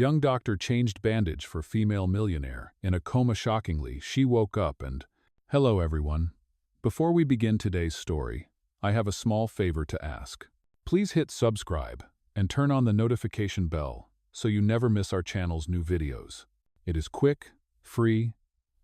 Young doctor changed bandage for female millionaire. In a coma shockingly, she woke up and... Hello everyone. Before we begin today's story, I have a small favor to ask. Please hit subscribe and turn on the notification bell so you never miss our channel's new videos. It is quick, free,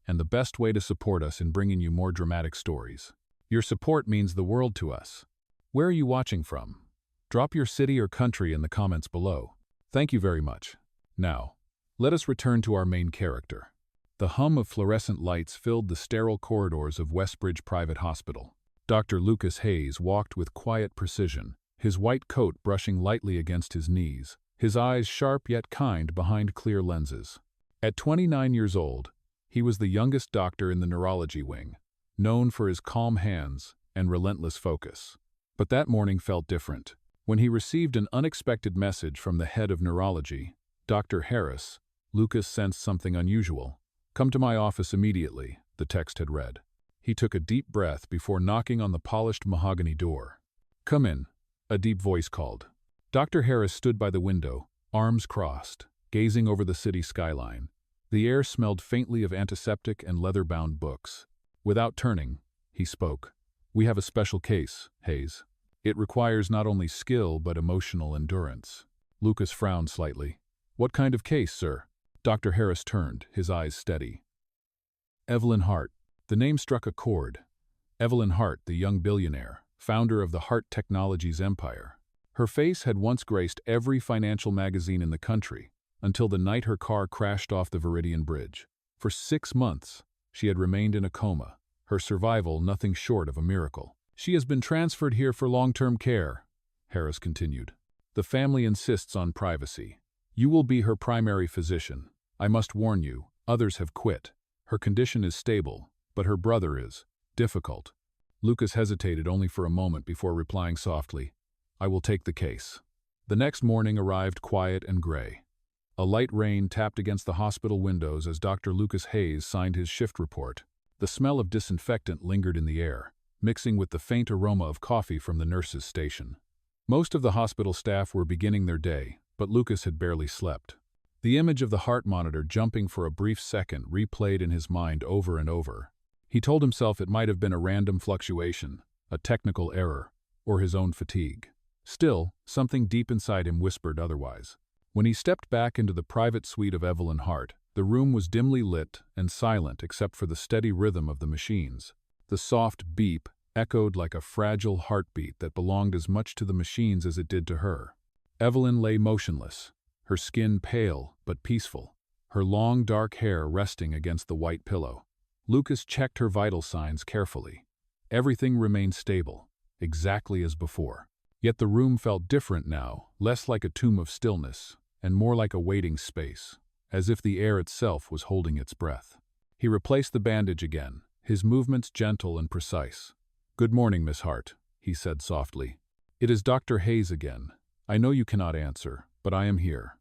and the best way to support us in bringing you more dramatic stories. Your support means the world to us. Where are you watching from? Drop your city or country in the comments below. Thank you very much. Now, let us return to our main character. The hum of fluorescent lights filled the sterile corridors of Westbridge Private Hospital. Dr. Lucas Hayes walked with quiet precision, his white coat brushing lightly against his knees, his eyes sharp yet kind behind clear lenses. At 29 years old, he was the youngest doctor in the neurology wing, known for his calm hands and relentless focus. But that morning felt different. When he received an unexpected message from the head of neurology, Dr. Harris, Lucas sensed something unusual. "Come to my office immediately," the text had read. He took a deep breath before knocking on the polished mahogany door. "Come in," a deep voice called. Dr. Harris stood by the window, arms crossed, gazing over the city skyline. The air smelled faintly of antiseptic and leather-bound books. Without turning, he spoke. "We have a special case, Hayes. It requires not only skill but emotional endurance." Lucas frowned slightly. "What kind of case, sir?" Dr. Harris turned, his eyes steady. Evelyn Hart. The name struck a chord. Evelyn Hart, the young billionaire, founder of the Hart Technologies empire. Her face had once graced every financial magazine in the country, until the night her car crashed off the Viridian Bridge. For 6 months, she had remained in a coma, her survival nothing short of a miracle. "She has been transferred here for long-term care," Harris continued. "The family insists on privacy. You will be her primary physician. I must warn you, others have quit. Her condition is stable, but her brother is difficult." Lucas hesitated only for a moment before replying softly, "I will take the case." The next morning arrived quiet and gray. A light rain tapped against the hospital windows as Dr. Lucas Hayes signed his shift report. The smell of disinfectant lingered in the air, mixing with the faint aroma of coffee from the nurse's station. Most of the hospital staff were beginning their day, but Lucas had barely slept. The image of the heart monitor jumping for a brief second replayed in his mind over and over. He told himself it might have been a random fluctuation, a technical error, or his own fatigue. Still, something deep inside him whispered otherwise. When he stepped back into the private suite of Evelyn Hart, the room was dimly lit and silent except for the steady rhythm of the machines. The soft beep echoed like a fragile heartbeat that belonged as much to the machines as it did to her. Evelyn lay motionless, her skin pale but peaceful, her long dark hair resting against the white pillow. Lucas checked her vital signs carefully. Everything remained stable, exactly as before. Yet the room felt different now, less like a tomb of stillness, and more like a waiting space, as if the air itself was holding its breath. He replaced the bandage again, his movements gentle and precise. "Good morning, Miss Hart," he said softly. "It is Dr. Hayes again. I know you cannot answer, but I am here."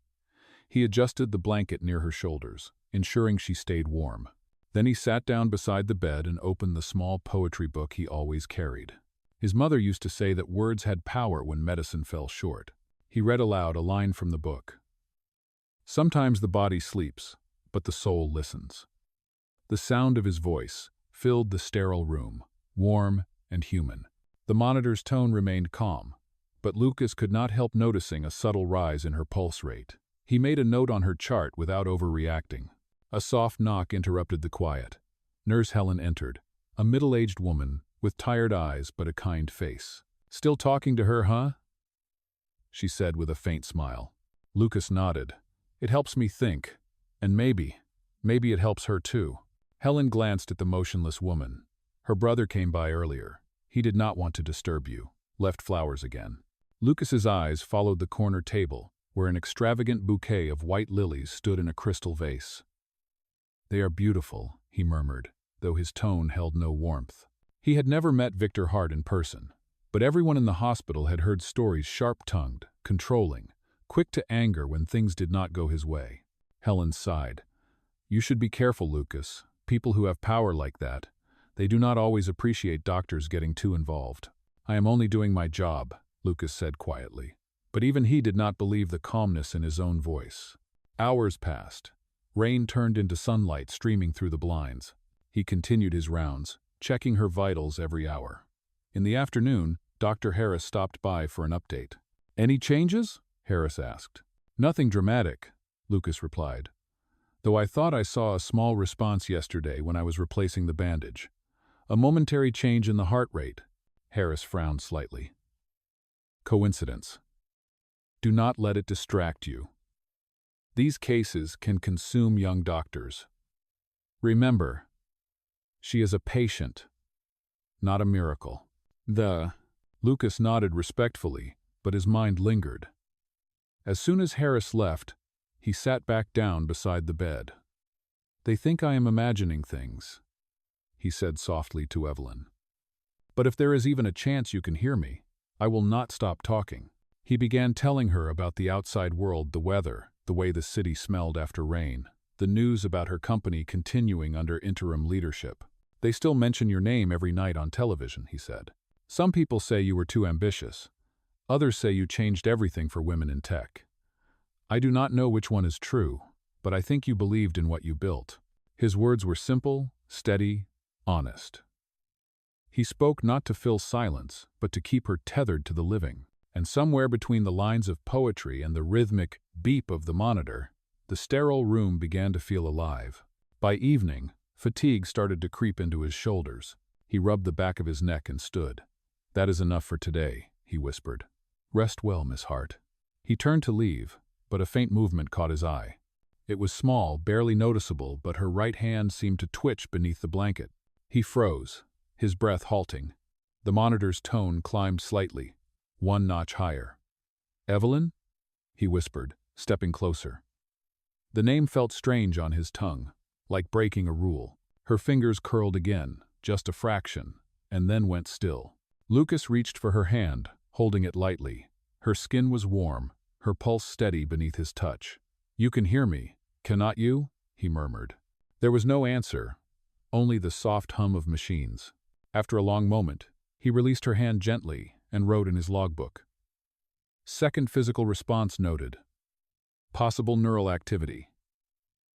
He adjusted the blanket near her shoulders, ensuring she stayed warm. Then he sat down beside the bed and opened the small poetry book he always carried. His mother used to say that words had power when medicine fell short. He read aloud a line from the book. "Sometimes the body sleeps, but the soul listens." The sound of his voice filled the sterile room, warm and human. The monitor's tone remained calm, but Lucas could not help noticing a subtle rise in her pulse rate. He made a note on her chart without overreacting. A soft knock interrupted the quiet. Nurse Helen entered, a middle-aged woman with tired eyes but a kind face. "Still talking to her, huh?" she said with a faint smile. Lucas nodded. "It helps me think. And maybe it helps her too." Helen glanced at the motionless woman. "Her brother came by earlier. He did not want to disturb you. Left flowers again." Lucas's eyes followed the corner table, where an extravagant bouquet of white lilies stood in a crystal vase. "They are beautiful," he murmured, though his tone held no warmth. He had never met Victor Hart in person, but everyone in the hospital had heard stories sharp-tongued, controlling, quick to anger when things did not go his way. Helen sighed. "You should be careful, Lucas. People who have power like that, they do not always appreciate doctors getting too involved." "I am only doing my job," Lucas said quietly. But even he did not believe the calmness in his own voice. Hours passed. Rain turned into sunlight streaming through the blinds. He continued his rounds, checking her vitals every hour. In the afternoon, Dr. Harris stopped by for an update. "Any changes?" Harris asked. "Nothing dramatic," Lucas replied, "though I thought I saw a small response yesterday when I was replacing the bandage. A momentary change in the heart rate." Harris frowned slightly. "Coincidence. Do not let it distract you. These cases can consume young doctors. Remember, she is a patient, not a miracle." Lucas nodded respectfully, but his mind lingered. As soon as Harris left, he sat back down beside the bed. "They think I am imagining things," he said softly to Evelyn. "But if there is even a chance you can hear me, I will not stop talking." He began telling her about the outside world, the weather, the way the city smelled after rain, the news about her company continuing under interim leadership. "They still mention your name every night on television," he said. "Some people say you were too ambitious. Others say you changed everything for women in tech. I do not know which one is true, but I think you believed in what you built." His words were simple, steady, honest. He spoke not to fill silence, but to keep her tethered to the living. And somewhere between the lines of poetry and the rhythmic beep of the monitor, the sterile room began to feel alive. By evening, fatigue started to creep into his shoulders. He rubbed the back of his neck and stood. "That is enough for today," he whispered. "Rest well, Miss Hart." He turned to leave, but a faint movement caught his eye. It was small, barely noticeable, but her right hand seemed to twitch beneath the blanket. He froze, his breath halting. The monitor's tone climbed slightly, one notch higher. "Evelyn?" he whispered, stepping closer. The name felt strange on his tongue, like breaking a rule. Her fingers curled again, just a fraction, and then went still. Lucas reached for her hand, holding it lightly. Her skin was warm, her pulse steady beneath his touch. "You can hear me, cannot you?" he murmured. There was no answer, only the soft hum of machines. After a long moment, he released her hand gently and wrote in his logbook. "Second physical response noted. Possible neural activity.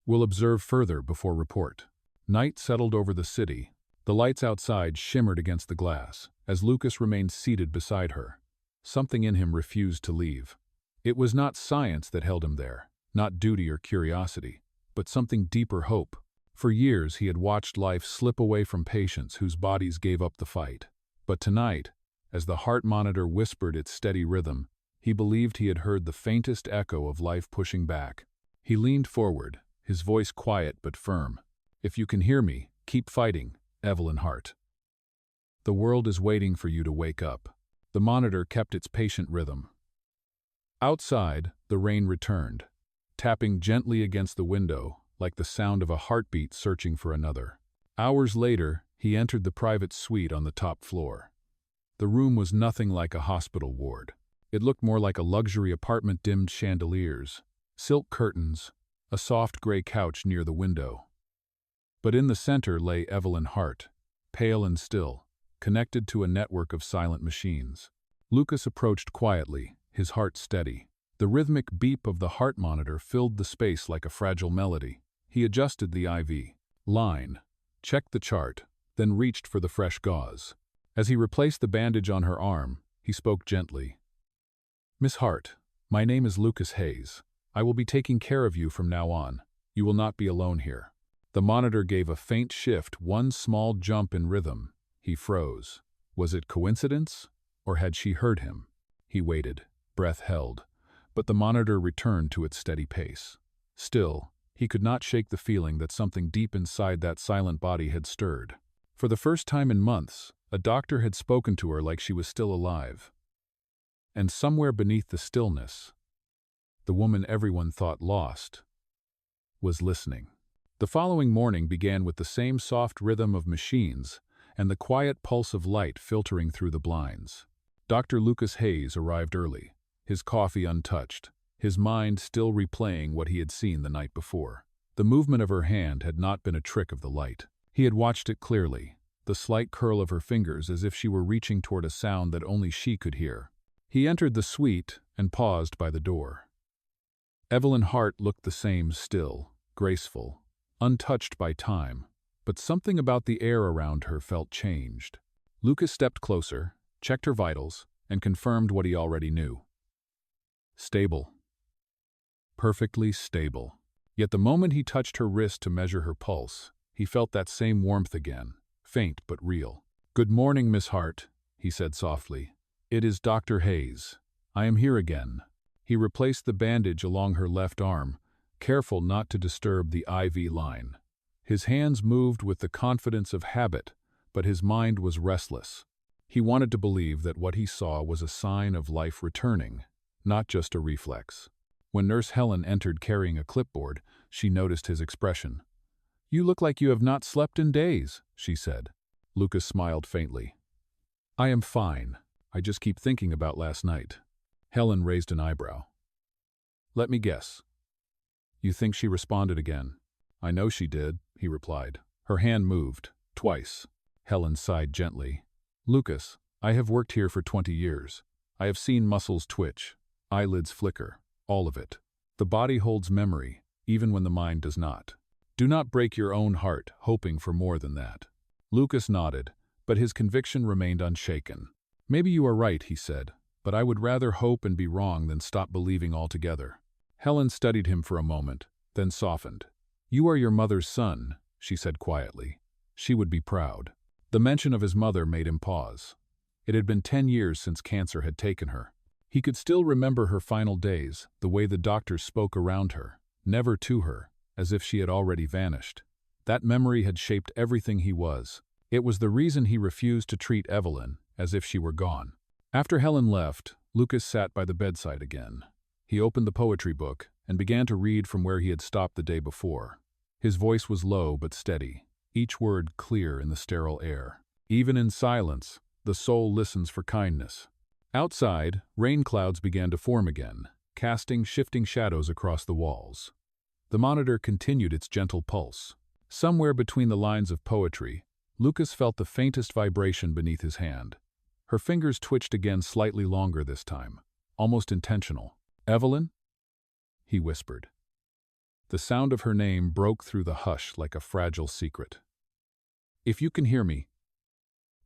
Will observe further before report." Night settled over the city. The lights outside shimmered against the glass, as Lucas remained seated beside her. Something in him refused to leave. It was not science that held him there, not duty or curiosity, but something deeper: hope. For years he had watched life slip away from patients whose bodies gave up the fight. But tonight, as the heart monitor whispered its steady rhythm, he believed he had heard the faintest echo of life pushing back. He leaned forward, his voice quiet but firm. "If you can hear me, keep fighting, Evelyn Hart. The world is waiting for you to wake up." The monitor kept its patient rhythm. Outside, the rain returned, tapping gently against the window, like the sound of a heartbeat searching for another. Hours later, he entered the private suite on the top floor. The room was nothing like a hospital ward. It looked more like a luxury apartment: dimmed chandeliers, silk curtains, a soft gray couch near the window. But in the center lay Evelyn Hart, pale and still, connected to a network of silent machines. Lucas approached quietly, his heart steady. The rhythmic beep of the heart monitor filled the space like a fragile melody. He adjusted the IV line, checked the chart, then reached for the fresh gauze. As he replaced the bandage on her arm, he spoke gently. "Miss Hart, my name is Lucas Hayes. I will be taking care of you from now on. You will not be alone here." The monitor gave a faint shift, one small jump in rhythm. He froze. Was it coincidence, or had she heard him? He waited, breath held, but the monitor returned to its steady pace. Still, he could not shake the feeling that something deep inside that silent body had stirred. For the first time in months, a doctor had spoken to her like she was still alive. And somewhere beneath the stillness, the woman everyone thought lost was listening. The following morning began with the same soft rhythm of machines and the quiet pulse of light filtering through the blinds. Dr. Lucas Hayes arrived early, his coffee untouched, his mind still replaying what he had seen the night before. The movement of her hand had not been a trick of the light. He had watched it clearly, the slight curl of her fingers as if she were reaching toward a sound that only she could hear. He entered the suite and paused by the door. Evelyn Hart looked the same, still, graceful, untouched by time, but something about the air around her felt changed. Lucas stepped closer, checked her vitals, and confirmed what he already knew. Stable. Perfectly stable. Yet the moment he touched her wrist to measure her pulse, he felt that same warmth again, faint but real. "Good morning, Miss Hart," he said softly. "It is Dr. Hayes. I am here again." He replaced the bandage along her left arm, careful not to disturb the IV line. His hands moved with the confidence of habit, but his mind was restless. He wanted to believe that what he saw was a sign of life returning, not just a reflex. When Nurse Helen entered carrying a clipboard, she noticed his expression. "You look like you have not slept in days," she said. Lucas smiled faintly. "I am fine. I just keep thinking about last night." Helen raised an eyebrow. "Let me guess. You think she responded again?" "I know she did," he replied. Her hand moved, twice. Helen sighed gently. "Lucas, I have worked here for 20 years. I have seen muscles twitch, eyelids flicker, all of it. The body holds memory, even when the mind does not. Do not break your own heart hoping for more than that." Lucas nodded, but his conviction remained unshaken. "Maybe you are right," he said, "but I would rather hope and be wrong than stop believing altogether." Helen studied him for a moment, then softened. "You are your mother's son," she said quietly. She would be proud. The mention of his mother made him pause. It had been 10 years since cancer had taken her. He could still remember her final days, the way the doctors spoke around her, never to her, as if she had already vanished. That memory had shaped everything he was. It was the reason he refused to treat Evelyn as if she were gone. After Helen left, Lucas sat by the bedside again. He opened the poetry book and began to read from where he had stopped the day before. His voice was low but steady, each word clear in the sterile air. Even in silence, the soul listens for kindness. Outside, rain clouds began to form again, casting shifting shadows across the walls. The monitor continued its gentle pulse. Somewhere between the lines of poetry, Lucas felt the faintest vibration beneath his hand. Her fingers twitched again, slightly longer this time, almost intentional. "Evelyn?" he whispered. The sound of her name broke through the hush like a fragile secret. "If you can hear me,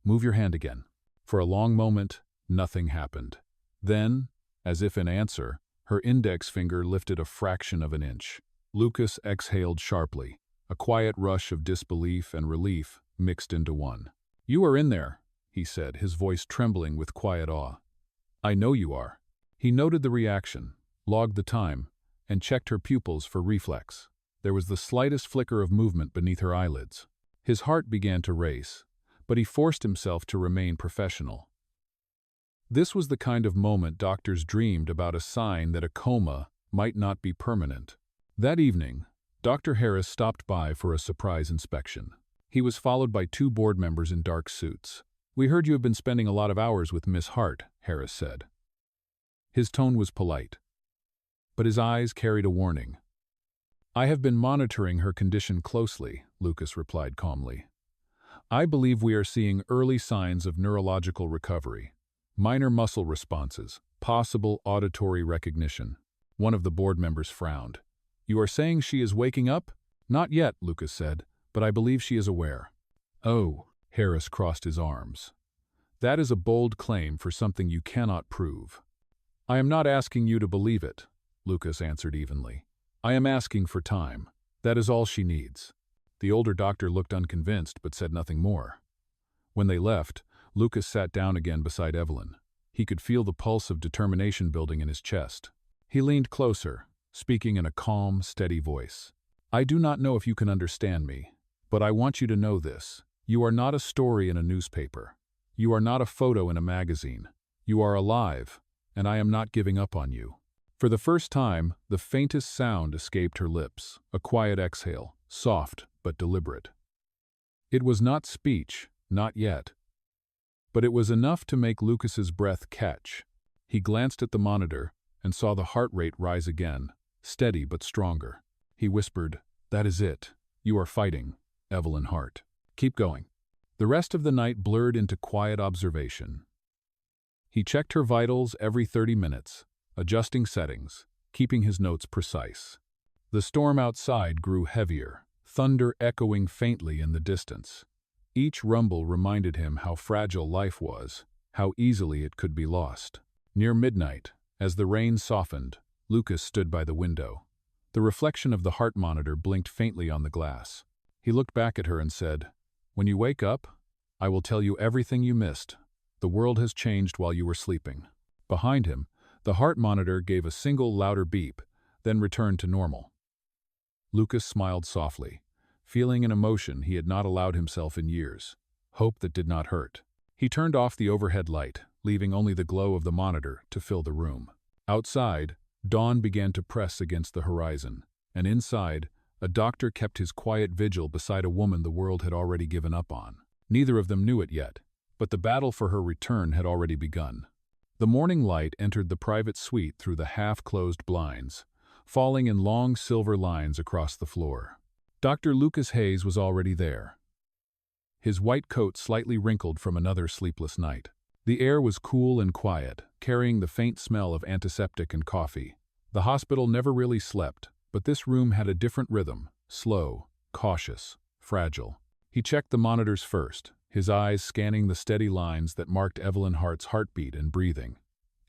move your hand again." For a long moment, nothing happened. Then, as if in answer, her index finger lifted a fraction of an inch. Lucas exhaled sharply, a quiet rush of disbelief and relief mixed into one. "You are in there," he said, his voice trembling with quiet awe. "I know you are." He noted the reaction, logged the time, and checked her pupils for reflex. There was the slightest flicker of movement beneath her eyelids. His heart began to race, but he forced himself to remain professional. This was the kind of moment doctors dreamed about, a sign that a coma might not be permanent. That evening, Dr. Harris stopped by for a surprise inspection. He was followed by 2 board members in dark suits. "We heard you have been spending a lot of hours with Miss Hart," Harris said. His tone was polite, but his eyes carried a warning. "I have been monitoring her condition closely," Lucas replied calmly. "I believe we are seeing early signs of neurological recovery. Minor muscle responses, possible auditory recognition." One of the board members frowned. "You are saying she is waking up?" "Not yet," Lucas said, "but I believe she is aware." "Oh," Harris crossed his arms. "That is a bold claim for something you cannot prove." "I am not asking you to believe it," Lucas answered evenly. "I am asking for time. That is all she needs." The older doctor looked unconvinced but said nothing more. When they left, Lucas sat down again beside Evelyn. He could feel the pulse of determination building in his chest. He leaned closer, speaking in a calm, steady voice. "I do not know if you can understand me, but I want you to know this. You are not a story in a newspaper. You are not a photo in a magazine. You are alive, and I am not giving up on you." For the first time, the faintest sound escaped her lips, a quiet exhale, soft but deliberate. It was not speech, not yet. But it was enough to make Lucas's breath catch. He glanced at the monitor and saw the heart rate rise again, steady but stronger. He whispered, "That is it. You are fighting, Evelyn Hart. Keep going." The rest of the night blurred into quiet observation. He checked her vitals every 30 minutes, adjusting settings, keeping his notes precise. The storm outside grew heavier, thunder echoing faintly in the distance. Each rumble reminded him how fragile life was, how easily it could be lost. Near midnight, as the rain softened, Lucas stood by the window. The reflection of the heart monitor blinked faintly on the glass. He looked back at her and said, "When you wake up, I will tell you everything you missed. The world has changed while you were sleeping." Behind him, the heart monitor gave a single louder beep, then returned to normal. Lucas smiled softly, feeling an emotion he had not allowed himself in years, hope that did not hurt. He turned off the overhead light, leaving only the glow of the monitor to fill the room. Outside, dawn began to press against the horizon, and inside, a doctor kept his quiet vigil beside a woman the world had already given up on. Neither of them knew it yet, but the battle for her return had already begun. The morning light entered the private suite through the half-closed blinds, falling in long silver lines across the floor. Dr. Lucas Hayes was already there, his white coat slightly wrinkled from another sleepless night. The air was cool and quiet, carrying the faint smell of antiseptic and coffee. The hospital never really slept, but this room had a different rhythm, slow, cautious, fragile. He checked the monitors first, his eyes scanning the steady lines that marked Evelyn Hart's heartbeat and breathing.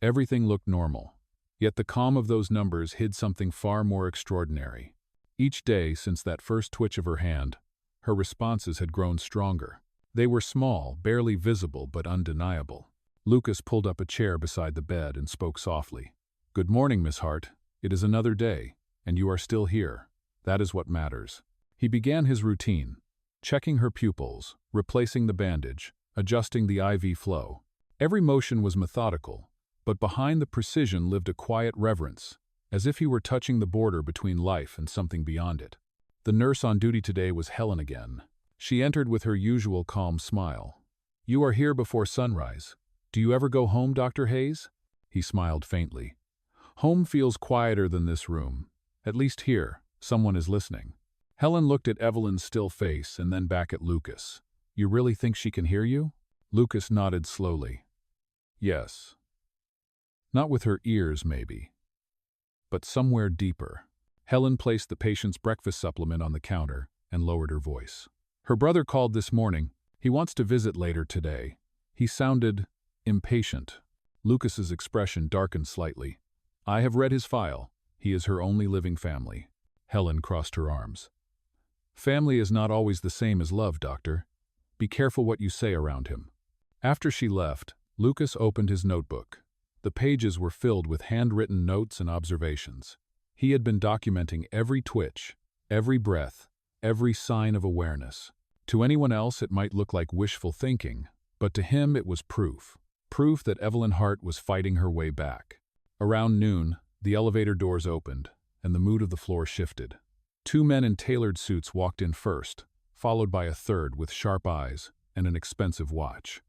Everything looked normal, yet the calm of those numbers hid something far more extraordinary. Each day since that first twitch of her hand, her responses had grown stronger. They were small, barely visible, but undeniable. Lucas pulled up a chair beside the bed and spoke softly. "Good morning, Miss Hart. It is another day, and you are still here. That is what matters." He began his routine, checking her pupils, replacing the bandage, adjusting the IV flow. Every motion was methodical, but behind the precision lived a quiet reverence, as if he were touching the border between life and something beyond it. The nurse on duty today was Helen again. She entered with her usual calm smile. "You are here before sunrise. Do you ever go home, Dr. Hayes?" He smiled faintly. "Home feels quieter than this room. At least here, someone is listening." Helen looked at Evelyn's still face and then back at Lucas. "You really think she can hear you?" Lucas nodded slowly. "Yes. Not with her ears, maybe, but somewhere deeper." Helen placed the patient's breakfast supplement on the counter and lowered her voice. "Her brother called this morning. He wants to visit later today." He sounded impatient. Lucas's expression darkened slightly. "I have read his file. He is her only living family." Helen crossed her arms. "Family is not always the same as love, doctor. Be careful what you say around him." After she left, Lucas opened his notebook. The pages were filled with handwritten notes and observations. He had been documenting every twitch, every breath, every sign of awareness. To anyone else it might look like wishful thinking, but to him it was proof. Proof that Evelyn Hart was fighting her way back. Around noon, the elevator doors opened, and the mood of the floor shifted. Two men in tailored suits walked in first, followed by a third with sharp eyes and an expensive watch.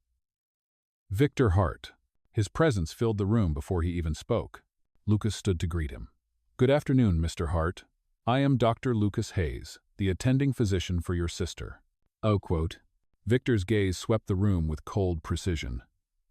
Victor Hart. His presence filled the room before he even spoke. Lucas stood to greet him. "Good afternoon, Mr. Hart. I am Dr. Lucas Hayes, the attending physician for your sister." Oh, quote. Victor's gaze swept the room with cold precision.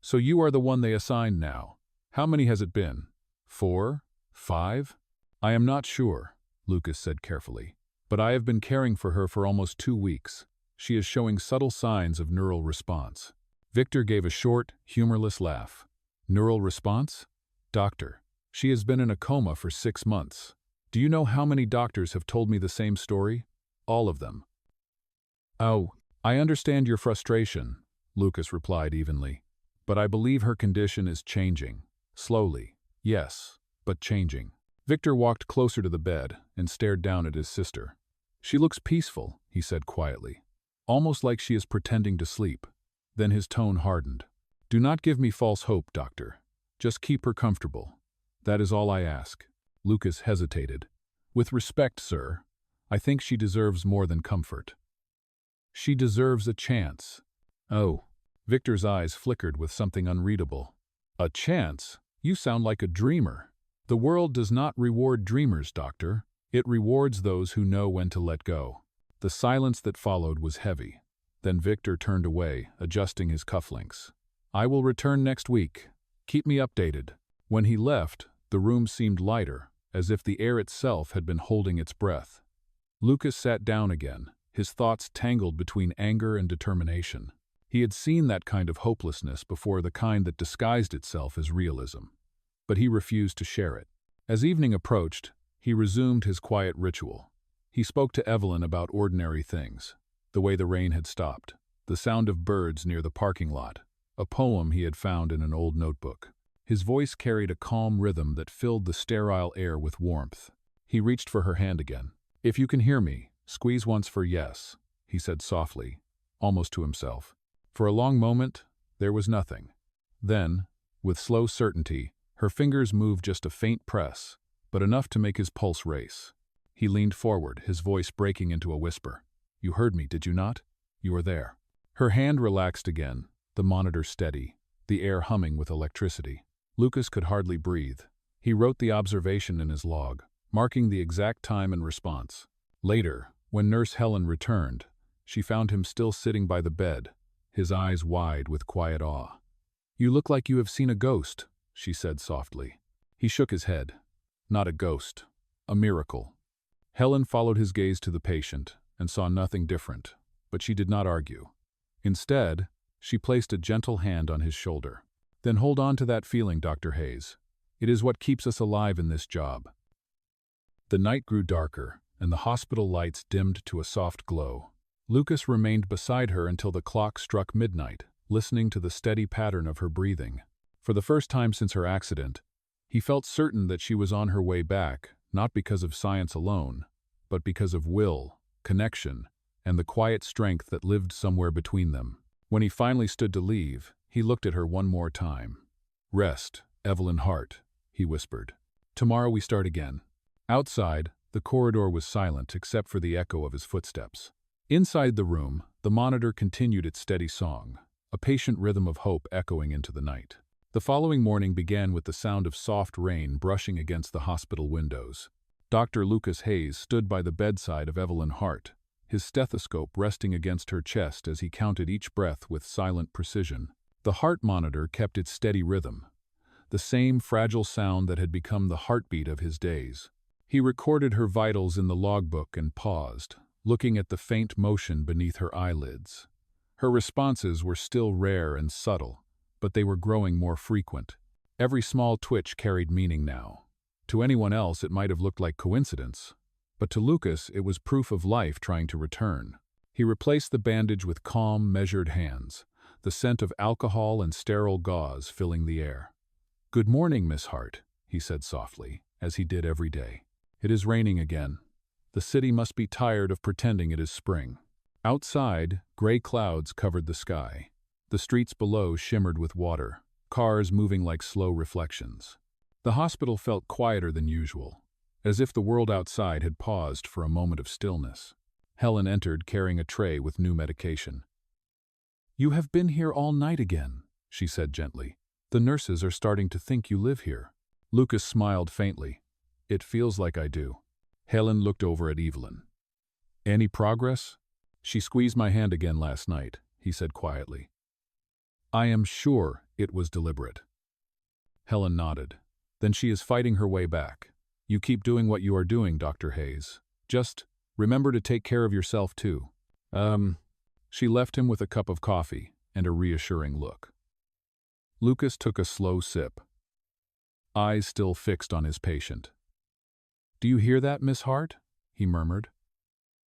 "So you are the one they assigned now. How many has it been? 4? 5? "I am not sure," Lucas said carefully. "But I have been caring for her for almost 2 weeks. She is showing subtle signs of neural response." Victor gave a short, humorless laugh. "Neural response? Doctor, she has been in a coma for 6 months. Do you know how many doctors have told me the same story? All of them." "Oh, I understand your frustration," Lucas replied evenly. "But I believe her condition is changing. Slowly, yes, but changing." Victor walked closer to the bed and stared down at his sister. "She looks peaceful," he said quietly. "Almost like she is pretending to sleep." Then his tone hardened. "Do not give me false hope, doctor. Just keep her comfortable. That is all I ask." Lucas hesitated. "With respect, sir, I think she deserves more than comfort. She deserves a chance." "Oh." Victor's eyes flickered with something unreadable. "A chance? You sound like a dreamer." "The world does not reward dreamers, doctor. It rewards those who know when to let go." The silence that followed was heavy. Then Victor turned away, adjusting his cufflinks. "I will return next week. Keep me updated." When he left, the room seemed lighter, as if the air itself had been holding its breath. Lucas sat down again, his thoughts tangled between anger and determination. He had seen that kind of hopelessness before, the kind that disguised itself as realism. But he refused to share it. As evening approached, he resumed his quiet ritual. He spoke to Evelyn about ordinary things, the way the rain had stopped, the sound of birds near the parking lot, a poem he had found in an old notebook. His voice carried a calm rhythm that filled the sterile air with warmth. He reached for her hand again. "If you can hear me, squeeze once for yes," he said softly, almost to himself. For a long moment, there was nothing. Then, with slow certainty, her fingers moved just a faint press, but enough to make his pulse race. He leaned forward, his voice breaking into a whisper. "You heard me, did you not? You are there." Her hand relaxed again, the monitor steady, the air humming with electricity. Lucas could hardly breathe. He wrote the observation in his log, marking the exact time and response. Later, when Nurse Helen returned, she found him still sitting by the bed, his eyes wide with quiet awe. "You look like you have seen a ghost," she said softly. He shook his head. "Not a ghost. A miracle." Helen followed his gaze to the patient and saw nothing different, but she did not argue. Instead, she placed a gentle hand on his shoulder. "Then hold on to that feeling, Dr. Hayes. It is what keeps us alive in this job." The night grew darker, and the hospital lights dimmed to a soft glow. Lucas remained beside her until the clock struck midnight, listening to the steady pattern of her breathing. For the first time since her accident, he felt certain that she was on her way back, not because of science alone, but because of will, connection, and the quiet strength that lived somewhere between them. When he finally stood to leave, he looked at her one more time. "Rest, Evelyn Hart," he whispered. "Tomorrow we start again." Outside, the corridor was silent except for the echo of his footsteps. Inside the room, the monitor continued its steady song, a patient rhythm of hope echoing into the night. The following morning began with the sound of soft rain brushing against the hospital windows. Dr. Lucas Hayes stood by the bedside of Evelyn Hart, his stethoscope resting against her chest as he counted each breath with silent precision. The heart monitor kept its steady rhythm, the same fragile sound that had become the heartbeat of his days. He recorded her vitals in the logbook and paused, looking at the faint motion beneath her eyelids. Her responses were still rare and subtle, but they were growing more frequent. Every small twitch carried meaning now. To anyone else it might have looked like coincidence, but to Lucas it was proof of life trying to return. He replaced the bandage with calm, measured hands, the scent of alcohol and sterile gauze filling the air. "Good morning, Miss Hart," he said softly, as he did every day. "It is raining again. The city must be tired of pretending it is spring." Outside, gray clouds covered the sky. The streets below shimmered with water, cars moving like slow reflections. The hospital felt quieter than usual, as if the world outside had paused for a moment of stillness. Helen entered carrying a tray with new medication. "You have been here all night again," she said gently. "The nurses are starting to think you live here." Lucas smiled faintly. "It feels like I do." Helen looked over at Evelyn. "Any progress?" "She squeezed my hand again last night," he said quietly. "I am sure it was deliberate." Helen nodded. "Then she is fighting her way back. You keep doing what you are doing, Dr. Hayes. Just remember to take care of yourself too." She left him with a cup of coffee and a reassuring look. Lucas took a slow sip, eyes still fixed on his patient. "Do you hear that, Miss Hart?" he murmured.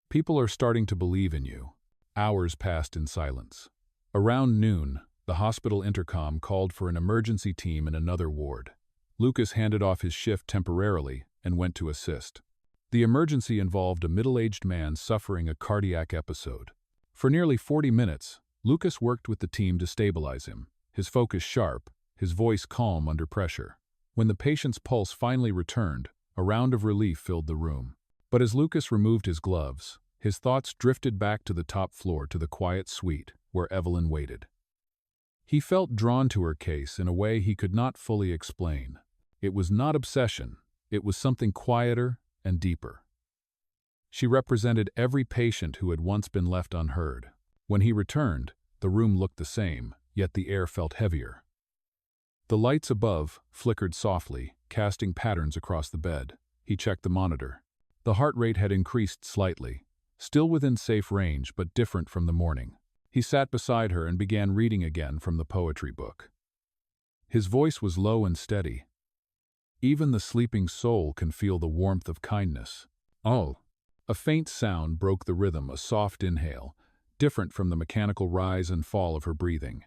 "People are starting to believe in you." Hours passed in silence. Around noon, the hospital intercom called for an emergency team in another ward. Lucas handed off his shift temporarily and went to assist. The emergency involved a middle-aged man suffering a cardiac episode. For nearly 40 minutes, Lucas worked with the team to stabilize him, his focus sharp, his voice calm under pressure. When the patient's pulse finally returned, a round of relief filled the room. But as Lucas removed his gloves, his thoughts drifted back to the top floor to the quiet suite where Evelyn waited. He felt drawn to her case in a way he could not fully explain. It was not obsession, it was something quieter and deeper. She represented every patient who had once been left unheard. When he returned, the room looked the same, yet the air felt heavier. The lights above flickered softly, casting patterns across the bed. He checked the monitor. The heart rate had increased slightly, still within safe range but different from the morning. He sat beside her and began reading again from the poetry book. His voice was low and steady. Even the sleeping soul can feel the warmth of kindness. Oh! A faint sound broke the rhythm, a soft inhale, different from the mechanical rise and fall of her breathing.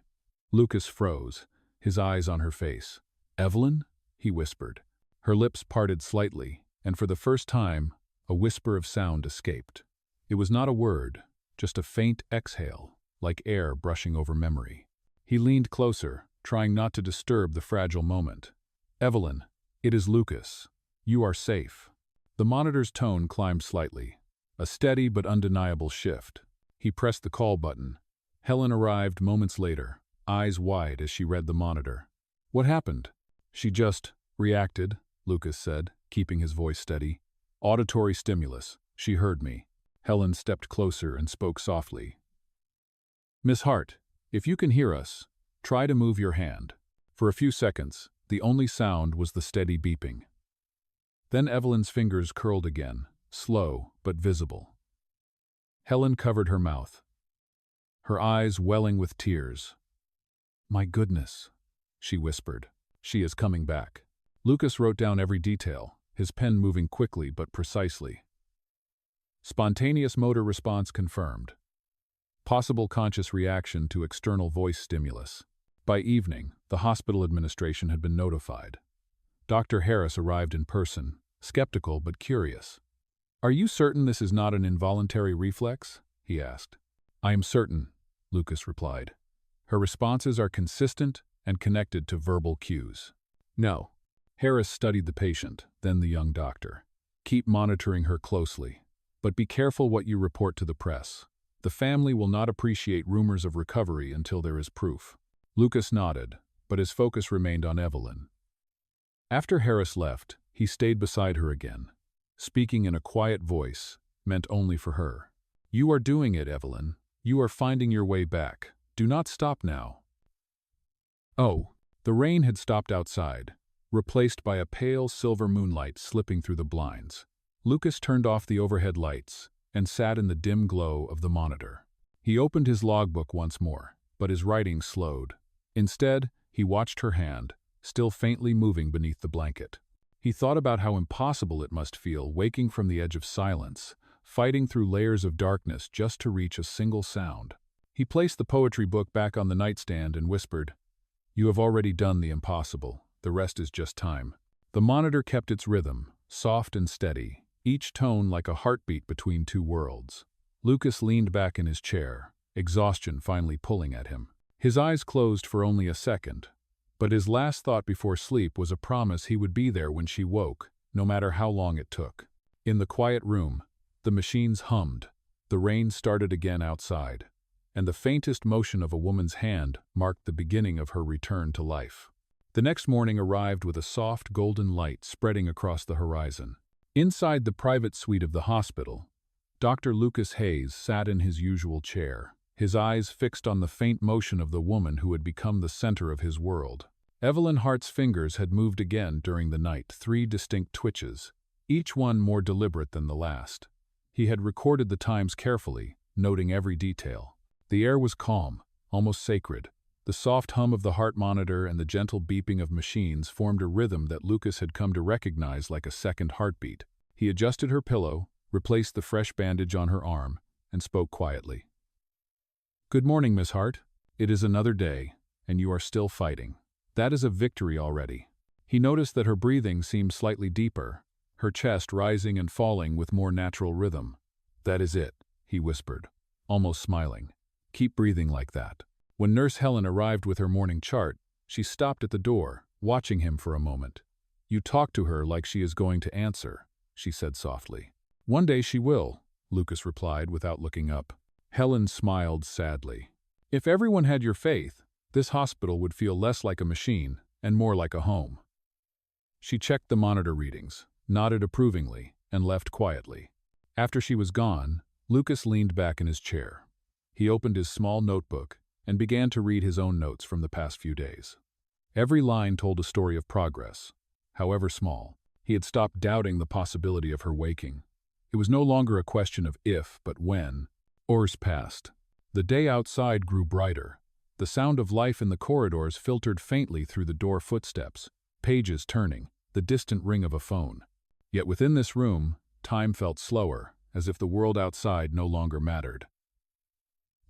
Lucas froze, his eyes on her face. "Evelyn?" he whispered. Her lips parted slightly, and for the first time, a whisper of sound escaped. It was not a word, just a faint exhale, like air brushing over memory. He leaned closer, trying not to disturb the fragile moment. "Evelyn, it is Lucas. You are safe." The monitor's tone climbed slightly, a steady but undeniable shift. He pressed the call button. Helen arrived moments later, eyes wide as she read the monitor. "What happened?" "She just reacted," Lucas said, keeping his voice steady. "Auditory stimulus. She heard me." Helen stepped closer and spoke softly. "Miss Hart, if you can hear us, try to move your hand." For a few seconds, the only sound was the steady beeping. Then Evelyn's fingers curled again, slow but visible. Helen covered her mouth, her eyes welling with tears. "My goodness," she whispered. "She is coming back." Lucas wrote down every detail, his pen moving quickly but precisely. Spontaneous motor response confirmed. Possible conscious reaction to external voice stimulus. By evening, the hospital administration had been notified. Dr. Harris arrived in person, skeptical but curious. "Are you certain this is not an involuntary reflex?" he asked. "I am certain," Lucas replied. "Her responses are consistent and connected to verbal cues." "No." Harris studied the patient, then the young doctor. "Keep monitoring her closely, but be careful what you report to the press. The family will not appreciate rumors of recovery until there is proof." Lucas nodded, but his focus remained on Evelyn. After Harris left, he stayed beside her again, speaking in a quiet voice, meant only for her. "You are doing it, Evelyn. You are finding your way back. Do not stop now." Oh, the rain had stopped outside, replaced by a pale silver moonlight slipping through the blinds. Lucas turned off the overhead lights and sat in the dim glow of the monitor. He opened his logbook once more, but his writing slowed. Instead, he watched her hand, still faintly moving beneath the blanket. He thought about how impossible it must feel waking from the edge of silence, fighting through layers of darkness just to reach a single sound. He placed the poetry book back on the nightstand and whispered, "You have already done the impossible. The rest is just time." The monitor kept its rhythm, soft and steady, each tone like a heartbeat between two worlds. Lucas leaned back in his chair, exhaustion finally pulling at him. His eyes closed for only a second, but his last thought before sleep was a promise he would be there when she woke, no matter how long it took. In the quiet room, the machines hummed, the rain started again outside, and the faintest motion of a woman's hand marked the beginning of her return to life. The next morning arrived with a soft golden light spreading across the horizon. Inside the private suite of the hospital, Dr. Lucas Hayes sat in his usual chair, his eyes fixed on the faint motion of the woman who had become the center of his world. Evelyn Hart's fingers had moved again during the night, 3 distinct twitches, each one more deliberate than the last. He had recorded the times carefully, noting every detail. The air was calm, almost sacred. The soft hum of the heart monitor and the gentle beeping of machines formed a rhythm that Lucas had come to recognize like a second heartbeat. He adjusted her pillow, replaced the fresh bandage on her arm, and spoke quietly. "Good morning, Miss Hart. It is another day, and you are still fighting. That is a victory already." He noticed that her breathing seemed slightly deeper, her chest rising and falling with more natural rhythm. "That is it," he whispered, almost smiling. "Keep breathing like that." When Nurse Helen arrived with her morning chart, she stopped at the door, watching him for a moment. "You talk to her like she is going to answer," she said softly. "One day she will," Lucas replied without looking up. Helen smiled sadly. "If everyone had your faith, this hospital would feel less like a machine and more like a home." She checked the monitor readings, nodded approvingly, and left quietly. After she was gone, Lucas leaned back in his chair. He opened his small notebook and began to read his own notes from the past few days. Every line told a story of progress, however small. He had stopped doubting the possibility of her waking. It was no longer a question of if, but when. Hours passed. The day outside grew brighter. The sound of life in the corridors filtered faintly through the door footsteps, pages turning, the distant ring of a phone. Yet within this room, time felt slower, as if the world outside no longer mattered.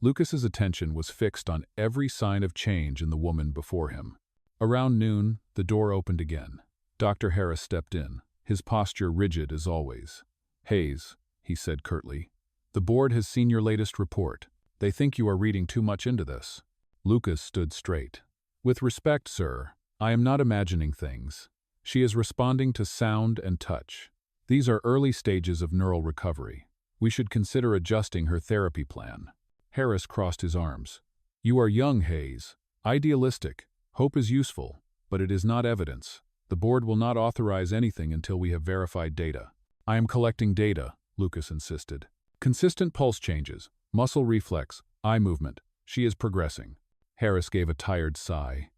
Lucas's attention was fixed on every sign of change in the woman before him. Around noon, the door opened again. Dr. Harris stepped in, his posture rigid as always. "Hayes," he said curtly, "the board has seen your latest report. They think you are reading too much into this." Lucas stood straight. "With respect, sir, I am not imagining things. She is responding to sound and touch. These are early stages of neural recovery. We should consider adjusting her therapy plan." Harris crossed his arms. "You are young, Hayes. Idealistic. Hope is useful, but it is not evidence. The board will not authorize anything until we have verified data." "I am collecting data," Lucas insisted. "Consistent pulse changes, muscle reflex, eye movement. She is progressing." Harris gave a tired sigh.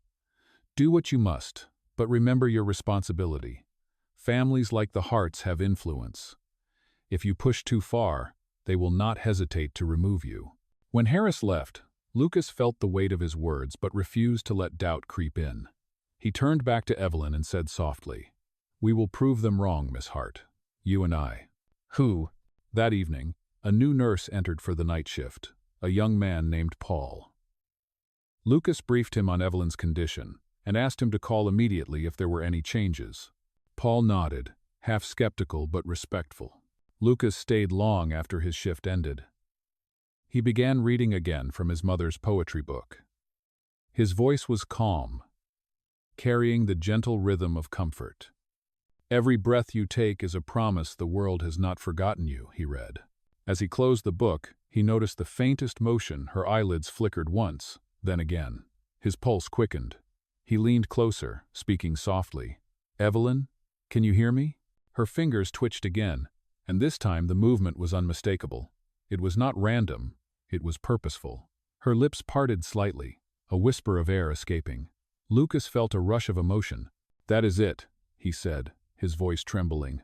"Do what you must, but remember your responsibility. Families like the Harts have influence. If you push too far, they will not hesitate to remove you." When Harris left, Lucas felt the weight of his words but refused to let doubt creep in. He turned back to Evelyn and said softly, "We will prove them wrong, Miss Hart. You and I." "Who?" That evening, a new nurse entered for the night shift, a young man named Paul. Lucas briefed him on Evelyn's condition and asked him to call immediately if there were any changes. Paul nodded, half skeptical but respectful. Lucas stayed long after his shift ended. He began reading again from his mother's poetry book. His voice was calm, carrying the gentle rhythm of comfort. "Every breath you take is a promise the world has not forgotten you," he read. As he closed the book, he noticed the faintest motion. Her eyelids flickered once, then again. His pulse quickened. He leaned closer, speaking softly. "Evelyn, can you hear me?" Her fingers twitched again, and this time the movement was unmistakable. It was not random, it was purposeful. Her lips parted slightly, a whisper of air escaping. Lucas felt a rush of emotion. "That is it," he said, his voice trembling.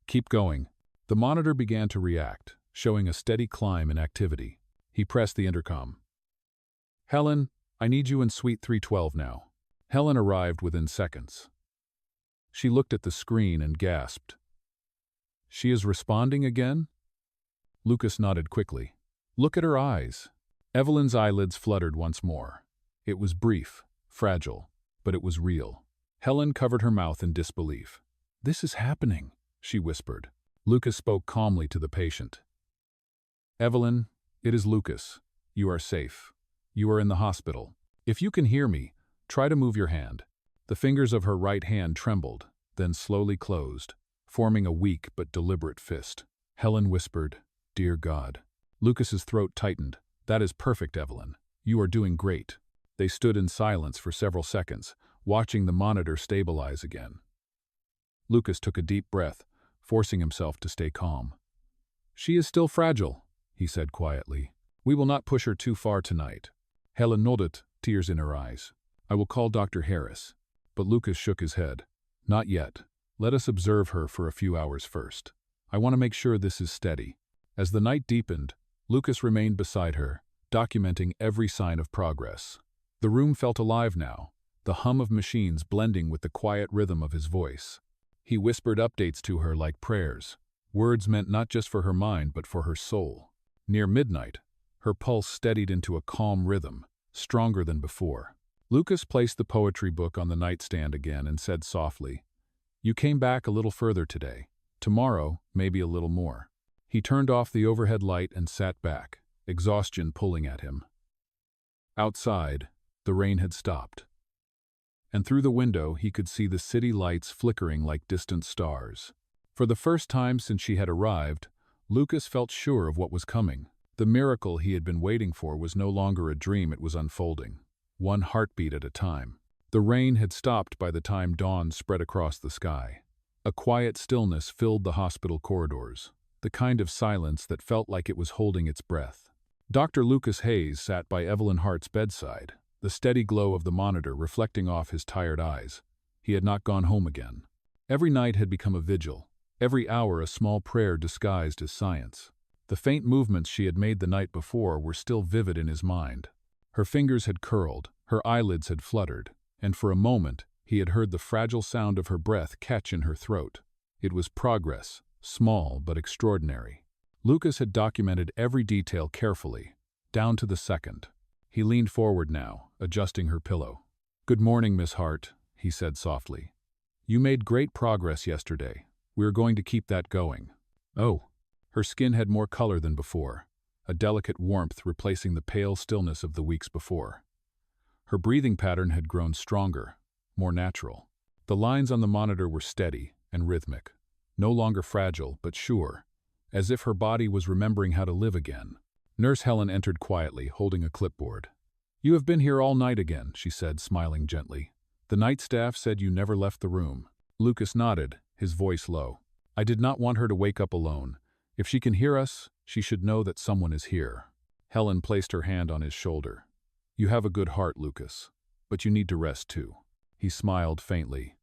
"Keep going." The monitor began to react, showing a steady climb in activity. He pressed the intercom. "Helen, I need you in suite 312 now." Helen arrived within seconds. She looked at the screen and gasped. "She is responding again?" Lucas nodded quickly. "Look at her eyes." Evelyn's eyelids fluttered once more. It was brief, fragile, but it was real. Helen covered her mouth in disbelief. "This is happening," she whispered. Lucas spoke calmly to the patient. "Evelyn, it is Lucas. You are safe. You are in the hospital. If you can hear me, try to move your hand." The fingers of her right hand trembled, then slowly closed, forming a weak but deliberate fist. Helen whispered, "Dear God." Lucas's throat tightened. "That is perfect, Evelyn. You are doing great." They stood in silence for several seconds, watching the monitor stabilize again. Lucas took a deep breath, forcing himself to stay calm. "She is still fragile," he said quietly. "We will not push her too far tonight." Helen nodded, tears in her eyes. "I will call Dr. Harris." But Lucas shook his head. "Not yet. Let us observe her for a few hours first. I want to make sure this is steady." As the night deepened, Lucas remained beside her, documenting every sign of progress. The room felt alive now, the hum of machines blending with the quiet rhythm of his voice. He whispered updates to her like prayers, words meant not just for her mind but for her soul. Near midnight, her pulse steadied into a calm rhythm, stronger than before. Lucas placed the poetry book on the nightstand again and said softly, "You came back a little further today. Tomorrow, maybe a little more." He turned off the overhead light and sat back, exhaustion pulling at him. Outside, the rain had stopped, and through the window he could see the city lights flickering like distant stars. For the first time since she had arrived, Lucas felt sure of what was coming. The miracle he had been waiting for was no longer a dream, it was unfolding, one heartbeat at a time. The rain had stopped by the time dawn spread across the sky. A quiet stillness filled the hospital corridors, the kind of silence that felt like it was holding its breath. Dr. Lucas Hayes sat by Evelyn Hart's bedside, the steady glow of the monitor reflecting off his tired eyes. He had not gone home again. Every night had become a vigil, every hour a small prayer disguised as science. The faint movements she had made the night before were still vivid in his mind. Her fingers had curled, her eyelids had fluttered, and for a moment he had heard the fragile sound of her breath catch in her throat. It was progress, small but extraordinary. Lucas had documented every detail carefully, down to the second. He leaned forward now, adjusting her pillow. "Good morning, Miss Hart," he said softly. "You made great progress yesterday. We are going to keep that going." "Oh." Her skin had more color than before, a delicate warmth replacing the pale stillness of the weeks before. Her breathing pattern had grown stronger, more natural. The lines on the monitor were steady and rhythmic, no longer fragile but sure, as if her body was remembering how to live again. Nurse Helen entered quietly, holding a clipboard. "You have been here all night again," she said, smiling gently. "The night staff said you never left the room." Lucas nodded, his voice low. "I did not want her to wake up alone. If she can hear us, she should know that someone is here." Helen placed her hand on his shoulder. "You have a good heart, Lucas, but you need to rest too." He smiled faintly.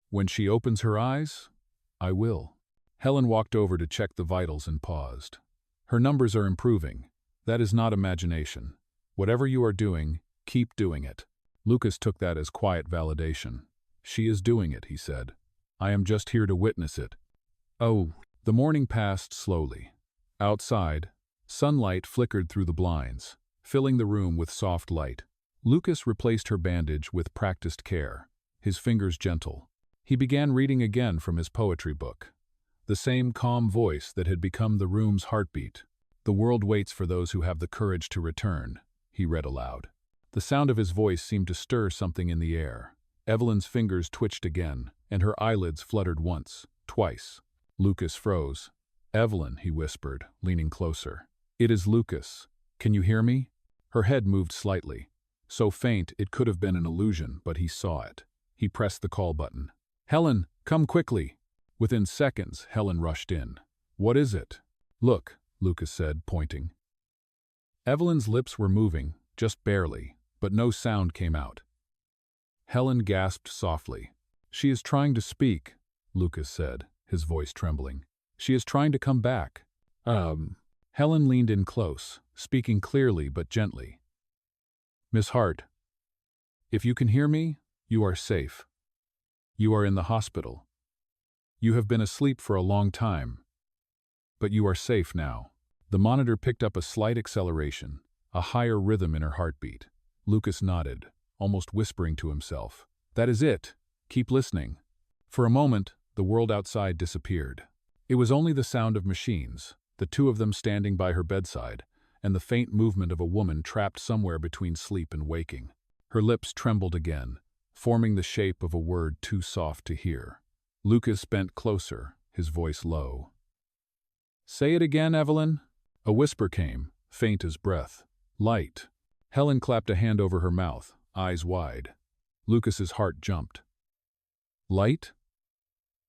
"When she opens her eyes, I will." Helen walked over to check the vitals and paused. "Her numbers are improving. That is not imagination. Whatever you are doing, keep doing it." Lucas took that as quiet validation. "She is doing it," he said. "I am just here to witness it." "Oh." The morning passed slowly. Outside, sunlight flickered through the blinds, filling the room with soft light. Lucas replaced her bandage with practiced care, his fingers gentle. He began reading again from his poetry book. The same calm voice that had become the room's heartbeat. "The world waits for those who have the courage to return," he read aloud. The sound of his voice seemed to stir something in the air. Evelyn's fingers twitched again, and her eyelids fluttered once, twice. Lucas froze. "Evelyn," he whispered, leaning closer. "It is Lucas. Can you hear me?" Her head moved slightly. So faint it could have been an illusion, but he saw it. He pressed the call button. "Helen, come quickly!" Within seconds, Helen rushed in. "What is it?" "Look," Lucas said, pointing. Evelyn's lips were moving, just barely, but no sound came out. Helen gasped softly. "She is trying to speak," Lucas said, his voice trembling. "She is trying to come back." Helen leaned in close, speaking clearly but gently. "Miss Hart, if you can hear me, you are safe. You are in the hospital. You have been asleep for a long time, but you are safe now." The monitor picked up a slight acceleration, a higher rhythm in her heartbeat. Lucas nodded, almost whispering to himself. "That is it. Keep listening." For a moment, the world outside disappeared. It was only the sound of machines, the two of them standing by her bedside, and the faint movement of a woman trapped somewhere between sleep and waking. Her lips trembled again, forming the shape of a word too soft to hear. Lucas bent closer, his voice low. "Say it again, Evelyn." A whisper came, faint as breath. "Light." Helen clapped a hand over her mouth, eyes wide. Lucas's heart jumped. "Light?"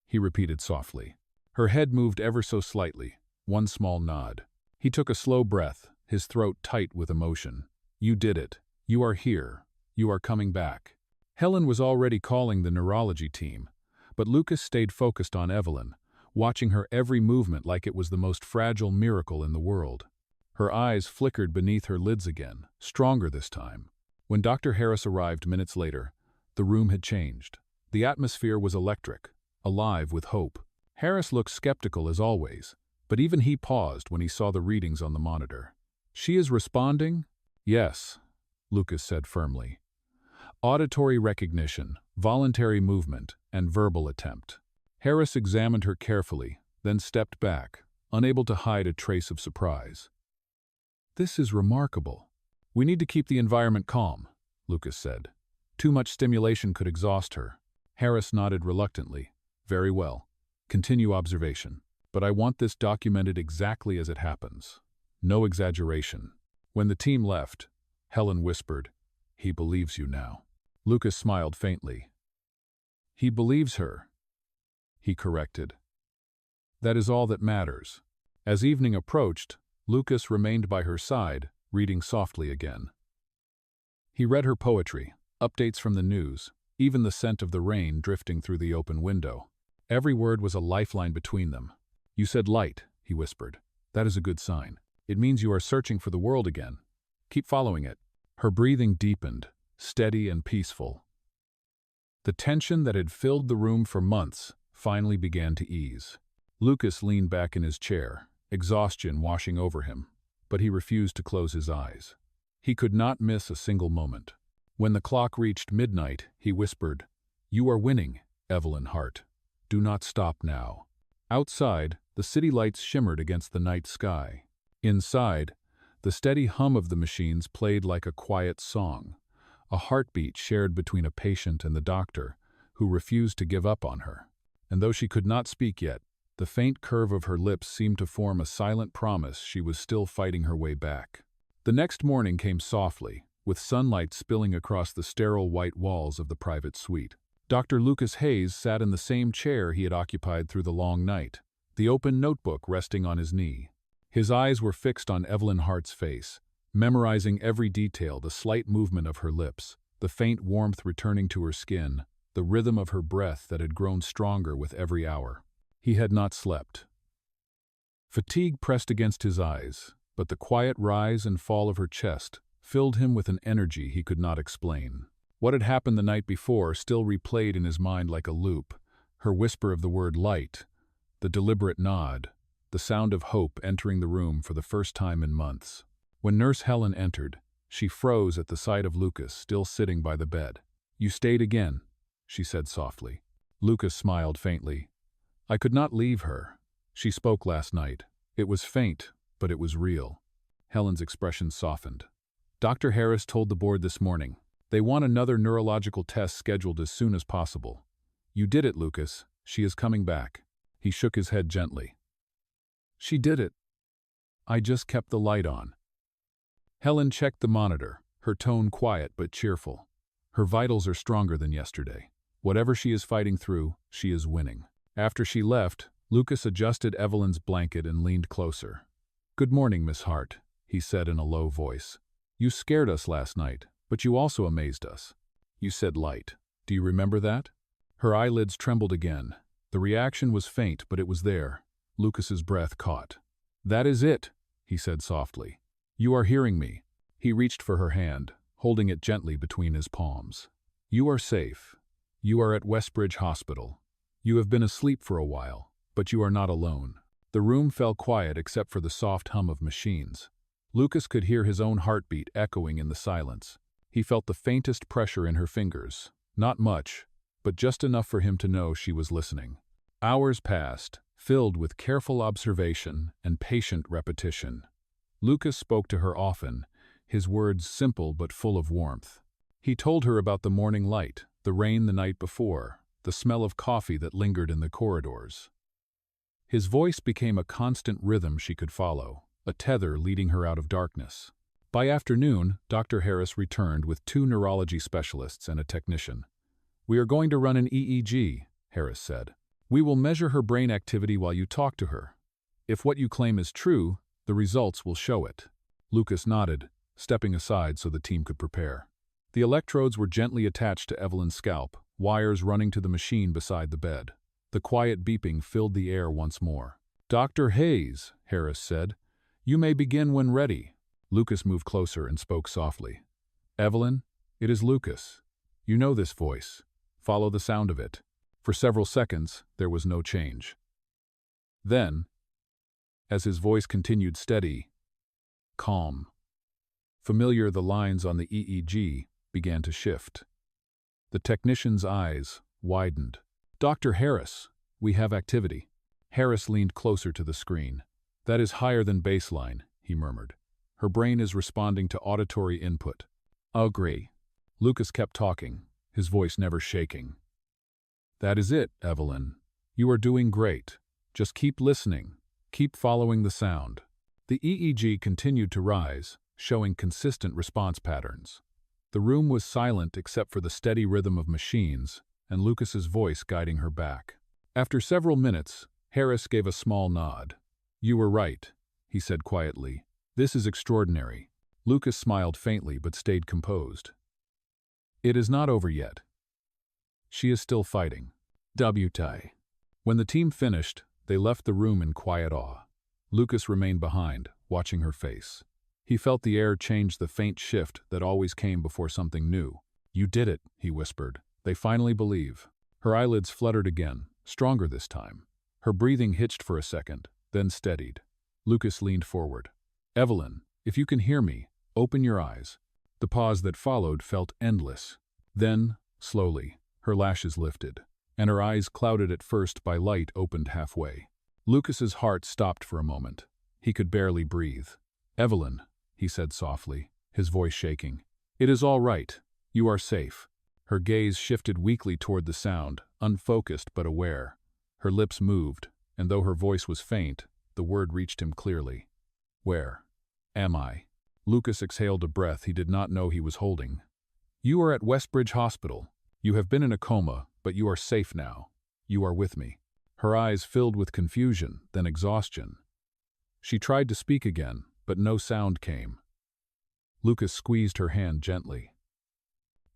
he repeated softly. Her head moved ever so slightly, one small nod. He took a slow breath, his throat tight with emotion. "You did it. You are here. You are coming back." Helen was already calling the neurology team, but Lucas stayed focused on Evelyn, watching her every movement like it was the most fragile miracle in the world. Her eyes flickered beneath her lids again, stronger this time. When Dr. Harris arrived minutes later, the room had changed. The atmosphere was electric, alive with hope. Harris looked skeptical as always, but even he paused when he saw the readings on the monitor. "She is responding?" "Yes," Lucas said firmly. "Auditory recognition, voluntary movement, and verbal attempt." Harris examined her carefully, then stepped back, unable to hide a trace of surprise. "This is remarkable." "We need to keep the environment calm," Lucas said. "Too much stimulation could exhaust her." Harris nodded reluctantly. "Very well. Continue observation. But I want this documented exactly as it happens. No exaggeration." When the team left, Helen whispered, "He believes you now." Lucas smiled faintly. "He believes her," he corrected. "That is all that matters." As evening approached, Lucas remained by her side, reading softly again. He read her poetry, updates from the news, even the scent of the rain drifting through the open window. Every word was a lifeline between them. "You said light," he whispered. "That is a good sign. It means you are searching for the world again. Keep following it." Her breathing deepened, steady and peaceful. The tension that had filled the room for months finally began to ease. Lucas leaned back in his chair, exhaustion washing over him, but he refused to close his eyes. He could not miss a single moment. When the clock reached midnight, he whispered, "You are winning, Evelyn Hart. Do not stop now." Outside, the city lights shimmered against the night sky. Inside, the steady hum of the machines played like a quiet song, a heartbeat shared between a patient and the doctor, who refused to give up on her. And though she could not speak yet, the faint curve of her lips seemed to form a silent promise she was still fighting her way back. The next morning came softly, with sunlight spilling across the sterile white walls of the private suite. Dr. Lucas Hayes sat in the same chair he had occupied through the long night, the open notebook resting on his knee. His eyes were fixed on Evelyn Hart's face, memorizing every detail, the slight movement of her lips, the faint warmth returning to her skin, the rhythm of her breath that had grown stronger with every hour. He had not slept. Fatigue pressed against his eyes, but the quiet rise and fall of her chest filled him with an energy he could not explain. What had happened the night before still replayed in his mind like a loop, her whisper of the word light, the deliberate nod, the sound of hope entering the room for the first time in months. When Nurse Helen entered, she froze at the sight of Lucas still sitting by the bed. "You stayed again," she said softly. Lucas smiled faintly. "I could not leave her. She spoke last night. It was faint, but it was real." Helen's expression softened. "Dr. Harris told the board this morning. They want another neurological test scheduled as soon as possible. You did it, Lucas. She is coming back." He shook his head gently. "She did it. I just kept the light on." Helen checked the monitor, her tone quiet but cheerful. "Her vitals are stronger than yesterday. Whatever she is fighting through, she is winning." After she left, Lucas adjusted Evelyn's blanket and leaned closer. "Good morning, Miss Hart," he said in a low voice. "You scared us last night, but you also amazed us. You said light. Do you remember that?" Her eyelids trembled again. The reaction was faint, but it was there. Lucas's breath caught. "That is it," he said softly. "You are hearing me." He reached for her hand, holding it gently between his palms. "You are safe. You are at Westbridge Hospital. You have been asleep for a while, but you are not alone." The room fell quiet except for the soft hum of machines. Lucas could hear his own heartbeat echoing in the silence. He felt the faintest pressure in her fingers. Not much, but just enough for him to know she was listening. Hours passed, filled with careful observation and patient repetition. Lucas spoke to her often, his words simple but full of warmth. He told her about the morning light, the rain the night before, the smell of coffee that lingered in the corridors. His voice became a constant rhythm she could follow, a tether leading her out of darkness. By afternoon, Dr. Harris returned with 2 neurology specialists and a technician. "We are going to run an EEG," Harris said. "We will measure her brain activity while you talk to her. If what you claim is true, the results will show it." Lucas nodded, stepping aside so the team could prepare. The electrodes were gently attached to Evelyn's scalp, wires running to the machine beside the bed. The quiet beeping filled the air once more. "Dr. Hayes," Harris said, "you may begin when ready." Lucas moved closer and spoke softly. "Evelyn, it is Lucas. You know this voice. Follow the sound of it." For several seconds, there was no change. Then, as his voice continued steady, calm, familiar, the lines on the EEG began to shift. The technician's eyes widened. "Dr. Harris, we have activity." Harris leaned closer to the screen. "That is higher than baseline," he murmured. "Her brain is responding to auditory input." "Agree." Lucas kept talking, his voice never shaking. "That is it, Evelyn. You are doing great. Just keep listening. Keep following the sound." The EEG continued to rise, showing consistent response patterns. The room was silent except for the steady rhythm of machines and Lucas's voice guiding her back. After several minutes, Harris gave a small nod. "You were right," he said quietly. "This is extraordinary." Lucas smiled faintly but stayed composed. "It is not over yet. She is still fighting. W.T. When the team finished, they left the room in quiet awe. Lucas remained behind, watching her face. He felt the air change, the faint shift that always came before something new. "You did it," he whispered. "They finally believe." Her eyelids fluttered again, stronger this time. Her breathing hitched for a second, then steadied. Lucas leaned forward. "Evelyn, if you can hear me, open your eyes." The pause that followed felt endless. Then, slowly, her lashes lifted, and her eyes, clouded at first by light, opened halfway. Lucas's heart stopped for a moment. He could barely breathe. "Evelyn," he said softly, his voice shaking. "It is all right. You are safe." Her gaze shifted weakly toward the sound, unfocused but aware. Her lips moved, and though her voice was faint, the word reached him clearly. "Where am I?" Lucas exhaled a breath he did not know he was holding. "You are at Westbridge Hospital. You have been in a coma, but you are safe now. You are with me." Her eyes filled with confusion, then exhaustion. She tried to speak again, but no sound came. Lucas squeezed her hand gently.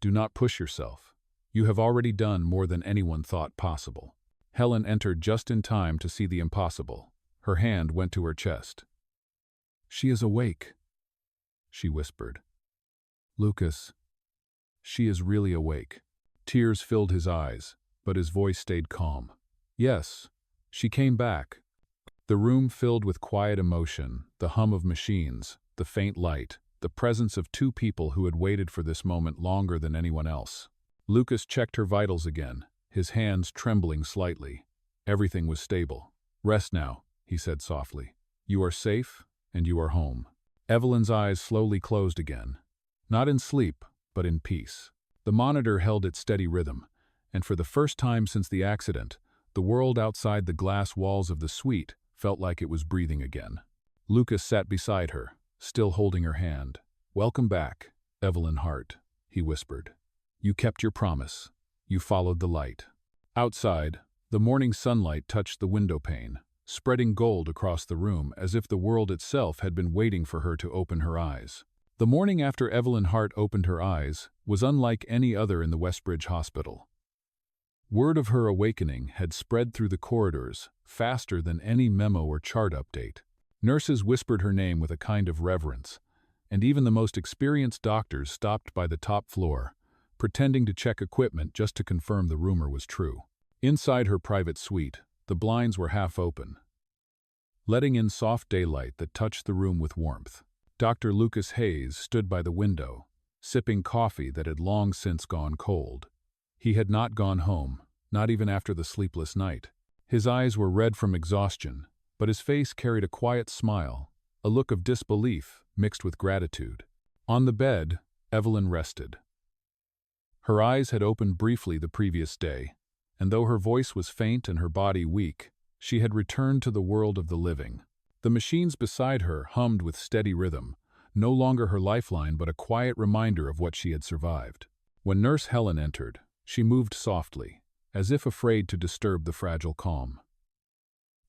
"Do not push yourself. You have already done more than anyone thought possible." Helen entered just in time to see the impossible. Her hand went to her chest. "She is awake," she whispered. "Lucas, she is really awake." Tears filled his eyes, but his voice stayed calm. "Yes, she came back." The room filled with quiet emotion, the hum of machines, the faint light, the presence of two people who had waited for this moment longer than anyone else. Lucas checked her vitals again, his hands trembling slightly. Everything was stable. "Rest now," he said softly. "You are safe, and you are home." Evelyn's eyes slowly closed again. Not in sleep, but in peace. The monitor held its steady rhythm, and for the first time since the accident, the world outside the glass walls of the suite felt like it was breathing again. Lucas sat beside her, still holding her hand. "Welcome back, Evelyn Hart," he whispered. "You kept your promise. You followed the light." Outside, the morning sunlight touched the window pane, spreading gold across the room as if the world itself had been waiting for her to open her eyes. The morning after Evelyn Hart opened her eyes was unlike any other in the Westbridge Hospital. Word of her awakening had spread through the corridors faster than any memo or chart update. Nurses whispered her name with a kind of reverence, and even the most experienced doctors stopped by the top floor, pretending to check equipment just to confirm the rumor was true. Inside her private suite, the blinds were half open, letting in soft daylight that touched the room with warmth. Dr. Lucas Hayes stood by the window, sipping coffee that had long since gone cold. He had not gone home, not even after the sleepless night. His eyes were red from exhaustion, but his face carried a quiet smile, a look of disbelief mixed with gratitude. On the bed, Evelyn rested. Her eyes had opened briefly the previous day, and though her voice was faint and her body weak, she had returned to the world of the living. The machines beside her hummed with steady rhythm, no longer her lifeline but a quiet reminder of what she had survived. When Nurse Helen entered, she moved softly, as if afraid to disturb the fragile calm.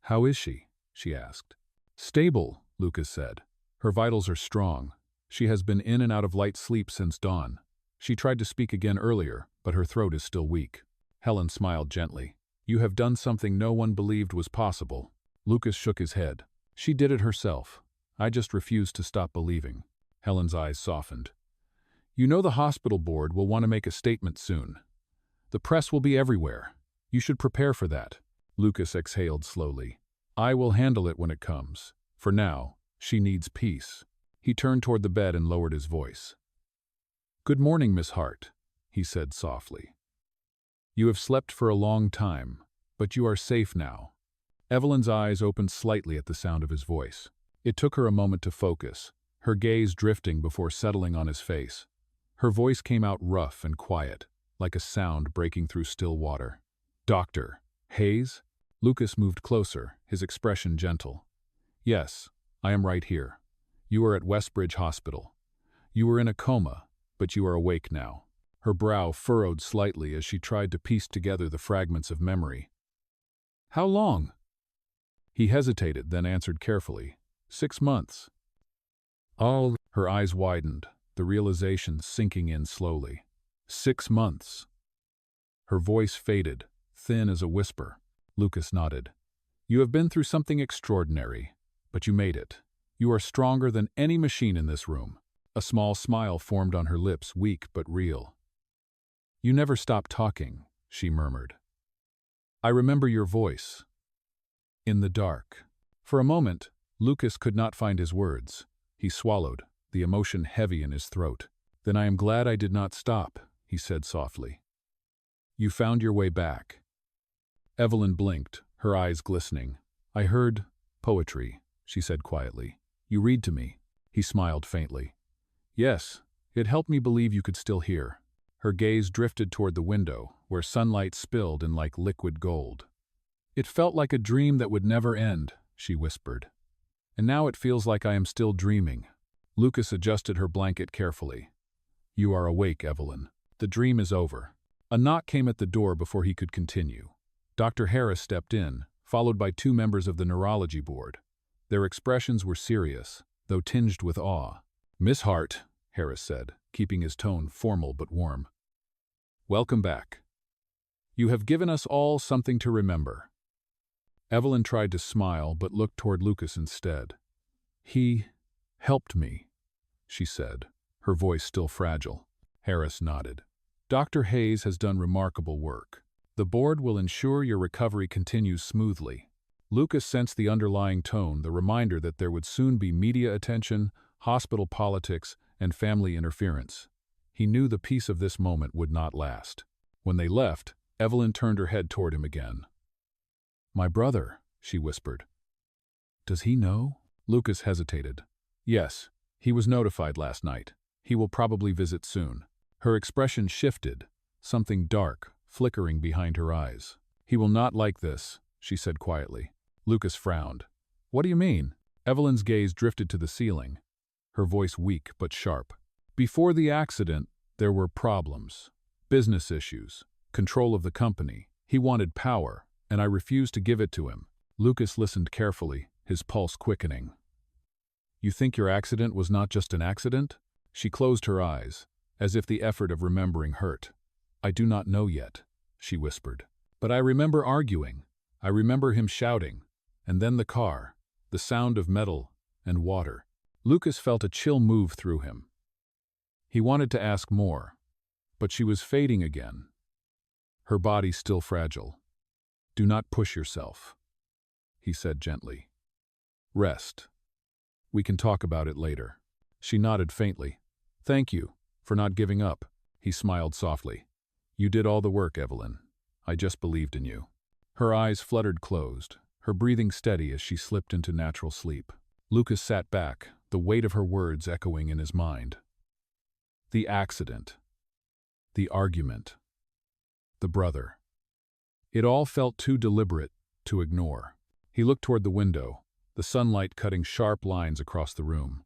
"How is she?" she asked. "Stable," Lucas said. "Her vitals are strong. She has been in and out of light sleep since dawn. She tried to speak again earlier, but her throat is still weak." Helen smiled gently. "You have done something no one believed was possible." Lucas shook his head. "She did it herself. I just refused to stop believing." Helen's eyes softened. "You know the hospital board will want to make a statement soon. The press will be everywhere. You should prepare for that." Lucas exhaled slowly. "I will handle it when it comes. For now, she needs peace." He turned toward the bed and lowered his voice. "Good morning, Miss Hart," he said softly. "You have slept for a long time, but you are safe now." Evelyn's eyes opened slightly at the sound of his voice. It took her a moment to focus, her gaze drifting before settling on his face. Her voice came out rough and quiet, like a sound breaking through still water. "Dr. Hayes?" Lucas moved closer, his expression gentle. "Yes, I am right here. You are at Westbridge Hospital. You were in a coma, but you are awake now." Her brow furrowed slightly as she tried to piece together the fragments of memory. "How long?" He hesitated, then answered carefully. 6 months. "Oh." Her eyes widened, the realization sinking in slowly. 6 months. Her voice faded, thin as a whisper. Lucas nodded. You have been through something extraordinary, but you made it. You are stronger than any machine in this room. A small smile formed on her lips, weak but real. You never stopped talking, she murmured. I remember your voice. In the dark. For a moment, Lucas could not find his words. He swallowed, the emotion heavy in his throat. Then I am glad I did not stop, he said softly. You found your way back. Evelyn blinked, her eyes glistening. I heard poetry, she said quietly. You read to me. He smiled faintly. Yes, it helped me believe you could still hear. Her gaze drifted toward the window, where sunlight spilled in like liquid gold. It felt like a dream that would never end, she whispered. And now it feels like I am still dreaming. Lucas adjusted her blanket carefully. You are awake, Evelyn. The dream is over. A knock came at the door before he could continue. Dr. Harris stepped in, followed by 2 members of the neurology board. Their expressions were serious, though tinged with awe. Miss Hart, Harris said, keeping his tone formal but warm. Welcome back. You have given us all something to remember. Evelyn tried to smile but looked toward Lucas instead. He helped me, she said, her voice still fragile. Harris nodded. Dr. Hayes has done remarkable work. The board will ensure your recovery continues smoothly. Lucas sensed the underlying tone, the reminder that there would soon be media attention, hospital politics, and family interference. He knew the peace of this moment would not last. When they left, Evelyn turned her head toward him again. My brother, she whispered. Does he know? Lucas hesitated. Yes, he was notified last night. He will probably visit soon. Her expression shifted, something dark, flickering behind her eyes. He will not like this, she said quietly. Lucas frowned. What do you mean? Evelyn's gaze drifted to the ceiling, her voice weak but sharp. Before the accident, there were problems. Business issues, control of the company. He wanted power, and I refused to give it to him. Lucas listened carefully, his pulse quickening. You think your accident was not just an accident? She closed her eyes, as if the effort of remembering hurt. I do not know yet, she whispered. But I remember arguing. I remember him shouting. And then the car, the sound of metal and water. Lucas felt a chill move through him. He wanted to ask more, but she was fading again. Her body still fragile. Do not push yourself, he said gently. Rest. We can talk about it later. She nodded faintly. Thank you for not giving up, he smiled softly. You did all the work, Evelyn. I just believed in you. Her eyes fluttered closed, her breathing steady as she slipped into natural sleep. Lucas sat back, the weight of her words echoing in his mind. The accident. The argument. The brother. It all felt too deliberate to ignore. He looked toward the window, the sunlight cutting sharp lines across the room.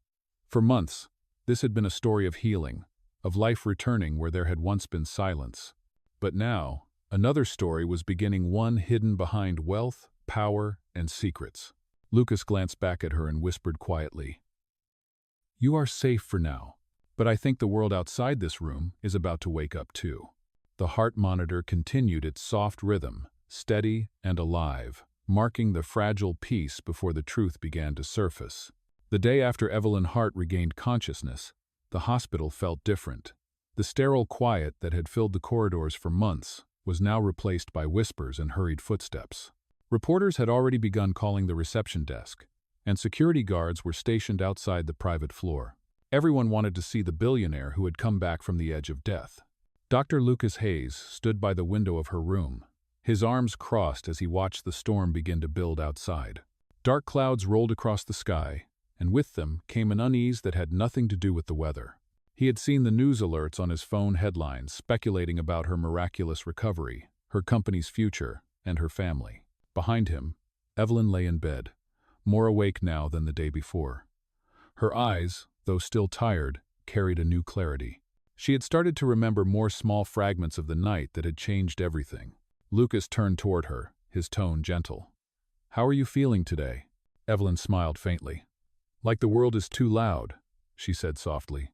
For months, this had been a story of healing, of life returning where there had once been silence. But now, another story was beginning, one hidden behind wealth, power, and secrets. Lucas glanced back at her and whispered quietly, You are safe for now, but I think the world outside this room is about to wake up too. The heart monitor continued its soft rhythm, steady and alive, marking the fragile peace before the truth began to surface. The day after Evelyn Hart regained consciousness, the hospital felt different. The sterile quiet that had filled the corridors for months was now replaced by whispers and hurried footsteps. Reporters had already begun calling the reception desk, and security guards were stationed outside the private floor. Everyone wanted to see the billionaire who had come back from the edge of death. Dr. Lucas Hayes stood by the window of her room, his arms crossed as he watched the storm begin to build outside. Dark clouds rolled across the sky, and with them came an unease that had nothing to do with the weather. He had seen the news alerts on his phone headlines speculating about her miraculous recovery, her company's future, and her family. Behind him, Evelyn lay in bed, more awake now than the day before. Her eyes, though still tired, carried a new clarity. She had started to remember more small fragments of the night that had changed everything. Lucas turned toward her, his tone gentle. How are you feeling today? Evelyn smiled faintly. Like the world is too loud, she said softly.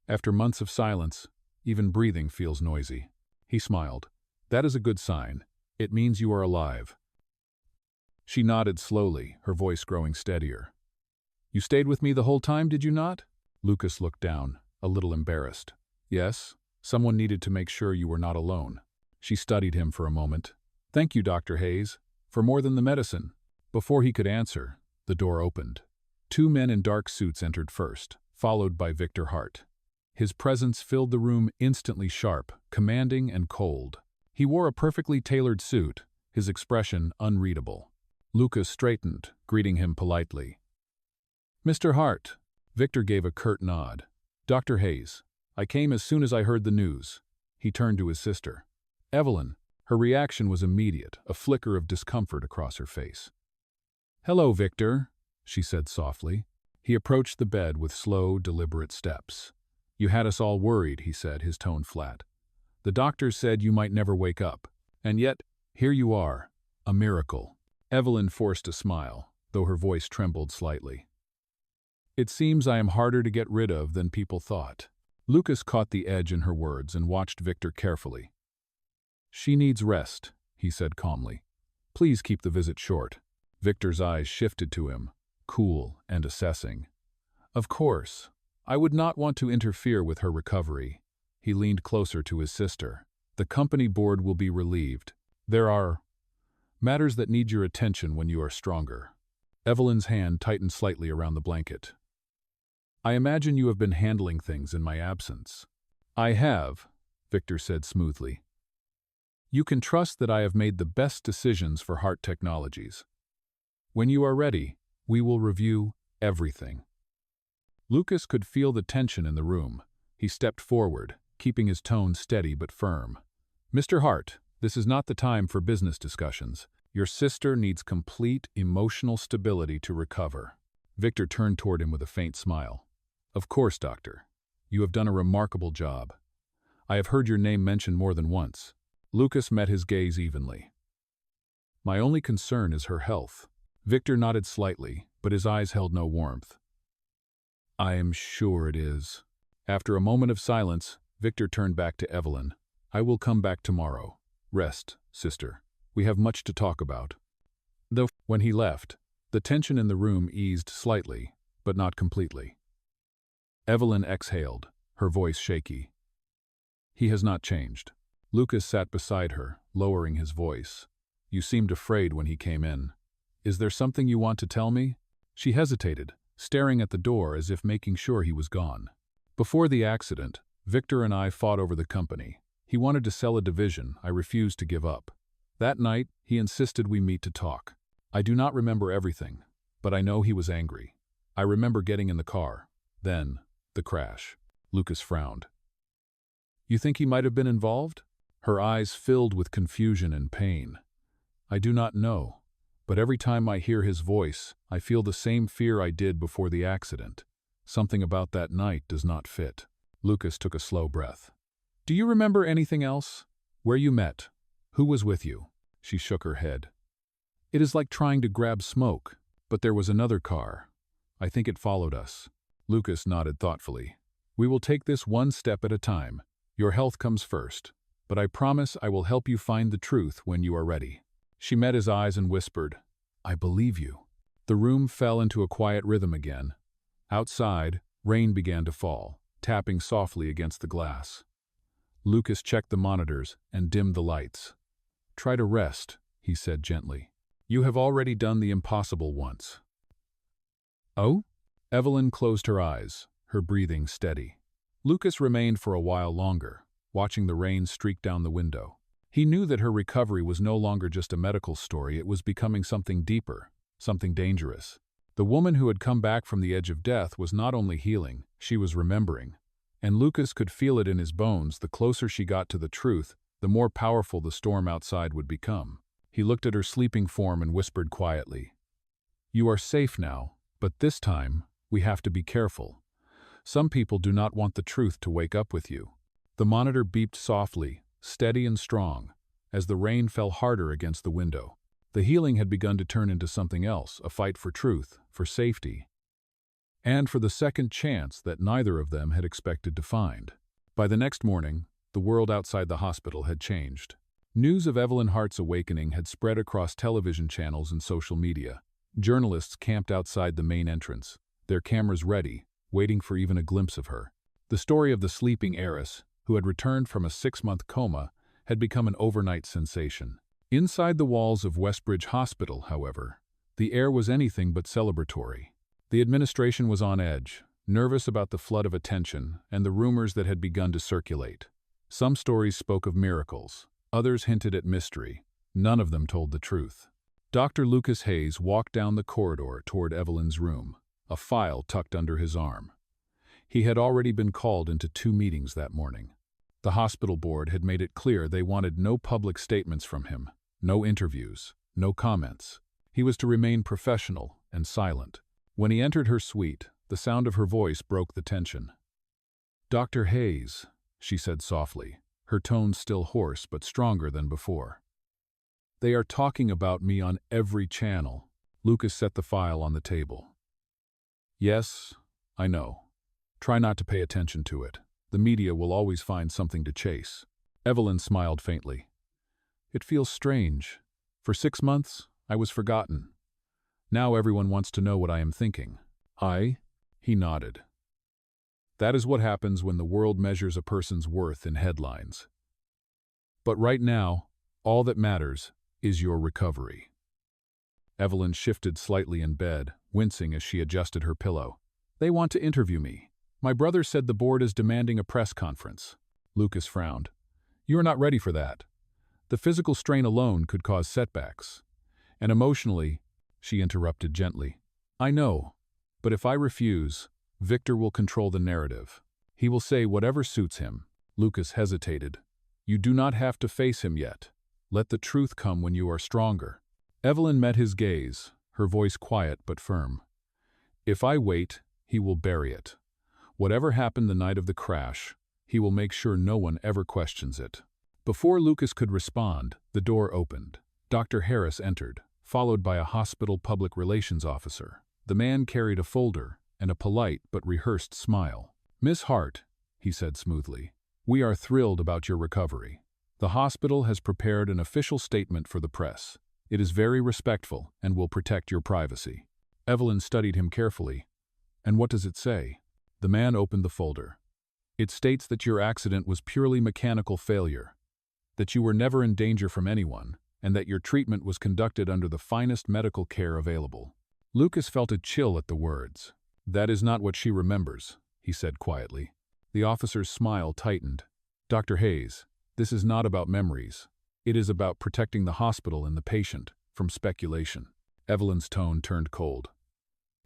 After months of silence, even breathing feels noisy. He smiled. That is a good sign. It means you are alive. She nodded slowly, her voice growing steadier. You stayed with me the whole time, did you not? Lucas looked down, a little embarrassed. Yes, someone needed to make sure you were not alone. She studied him for a moment. Thank you, Dr. Hayes, for more than the medicine. Before he could answer, the door opened. Two men in dark suits entered first, followed by Victor Hart. His presence filled the room instantly sharp, commanding and cold. He wore a perfectly tailored suit, his expression unreadable. Lucas straightened, greeting him politely. Mr. Hart. Victor gave a curt nod. Dr. Hayes. I came as soon as I heard the news. He turned to his sister. Evelyn. Her reaction was immediate, a flicker of discomfort across her face. Hello, Victor, she said softly. He approached the bed with slow, deliberate steps. You had us all worried, he said, his tone flat. The doctors said you might never wake up. And yet, here you are. A miracle. Evelyn forced a smile, though her voice trembled slightly. It seems I am harder to get rid of than people thought. Lucas caught the edge in her words and watched Victor carefully. She needs rest, he said calmly. Please keep the visit short. Victor's eyes shifted to him, cool and assessing. Of course, I would not want to interfere with her recovery. He leaned closer to his sister. The company board will be relieved. There are matters that need your attention when you are stronger. Evelyn's hand tightened slightly around the blanket. I imagine you have been handling things in my absence. I have, Victor said smoothly. You can trust that I have made the best decisions for Hart Technologies. When you are ready, we will review everything. Lucas could feel the tension in the room. He stepped forward, keeping his tone steady but firm. Mr. Hart, this is not the time for business discussions. Your sister needs complete emotional stability to recover. Victor turned toward him with a faint smile. Of course, Doctor. You have done a remarkable job. I have heard your name mentioned more than once. Lucas met his gaze evenly. My only concern is her health. Victor nodded slightly, but his eyes held no warmth. I am sure it is. After a moment of silence, Victor turned back to Evelyn. I will come back tomorrow. Rest, sister. We have much to talk about. Though, when he left, the tension in the room eased slightly, but not completely. Evelyn exhaled, her voice shaky. He has not changed. Lucas sat beside her, lowering his voice. You seemed afraid when he came in. Is there something you want to tell me? She hesitated, staring at the door as if making sure he was gone. Before the accident, Victor and I fought over the company. He wanted to sell a division I refused to give up. That night, he insisted we meet to talk. I do not remember everything, but I know he was angry. I remember getting in the car. Then, the crash. Lucas frowned. You think he might have been involved? Her eyes filled with confusion and pain. I do not know, but every time I hear his voice, I feel the same fear I did before the accident. Something about that night does not fit. Lucas took a slow breath. Do you remember anything else? Where you met? Who was with you? She shook her head. It is like trying to grab smoke, but there was another car. I think it followed us. Lucas nodded thoughtfully. We will take this one step at a time. Your health comes first, but I promise I will help you find the truth when you are ready. She met his eyes and whispered, I believe you. The room fell into a quiet rhythm again. Outside, rain began to fall, tapping softly against the glass. Lucas checked the monitors and dimmed the lights. Try to rest, he said gently. You have already done the impossible once. Oh? Evelyn closed her eyes, her breathing steady. Lucas remained for a while longer, watching the rain streak down the window. He knew that her recovery was no longer just a medical story, it was becoming something deeper, something dangerous. The woman who had come back from the edge of death was not only healing, she was remembering. And Lucas could feel it in his bones. The closer she got to the truth, the more powerful the storm outside would become. He looked at her sleeping form and whispered quietly, You are safe now, but this time, we have to be careful. Some people do not want the truth to wake up with you. The monitor beeped softly, steady and strong, as the rain fell harder against the window. The healing had begun to turn into something else, a fight for truth, for safety, and for the second chance that neither of them had expected to find. By the next morning, the world outside the hospital had changed. News of Evelyn Hart's awakening had spread across television channels and social media. Journalists camped outside the main entrance, their cameras ready, waiting for even a glimpse of her. The story of the sleeping heiress, who had returned from a 6-month coma, had become an overnight sensation. Inside the walls of Westbridge Hospital, however, the air was anything but celebratory. The administration was on edge, nervous about the flood of attention and the rumors that had begun to circulate. Some stories spoke of miracles, others hinted at mystery. None of them told the truth. Dr. Lucas Hayes walked down the corridor toward Evelyn's room, a file tucked under his arm. He had already been called into 2 meetings that morning. The hospital board had made it clear they wanted no public statements from him, no interviews, no comments. He was to remain professional and silent. When he entered her suite, the sound of her voice broke the tension. "Dr. Hayes," she said softly, her tone still hoarse but stronger than before. "They are talking about me on every channel." Lucas set the file on the table. "Yes, I know. Try not to pay attention to it. The media will always find something to chase." Evelyn smiled faintly. "It feels strange. For 6 months, I was forgotten. Now everyone wants to know what I am thinking." He nodded. "That is what happens when the world measures a person's worth in headlines. But right now, all that matters is your recovery." Evelyn shifted slightly in bed, wincing as she adjusted her pillow. "They want to interview me. My brother said the board is demanding a press conference." Lucas frowned. "You are not ready for that. The physical strain alone could cause setbacks. And emotionally," she interrupted gently. "I know, but if I refuse, Victor will control the narrative. He will say whatever suits him." Lucas hesitated. "You do not have to face him yet. Let the truth come when you are stronger." Evelyn met his gaze, her voice quiet but firm. "If I wait, he will bury it. Whatever happened the night of the crash, he will make sure no one ever questions it." Before Lucas could respond, the door opened. Dr. Harris entered, followed by a hospital public relations officer. The man carried a folder and a polite but rehearsed smile. "Miss Hart," he said smoothly, "we are thrilled about your recovery. The hospital has prepared an official statement for the press. It is very respectful and will protect your privacy." Evelyn studied him carefully. "And what does it say?" The man opened the folder. "It states that your accident was purely mechanical failure, that you were never in danger from anyone, and that your treatment was conducted under the finest medical care available." Lucas felt a chill at the words. "That is not what she remembers," he said quietly. The officer's smile tightened. "Dr. Hayes, this is not about memories. It is about protecting the hospital and the patient from speculation." Evelyn's tone turned cold.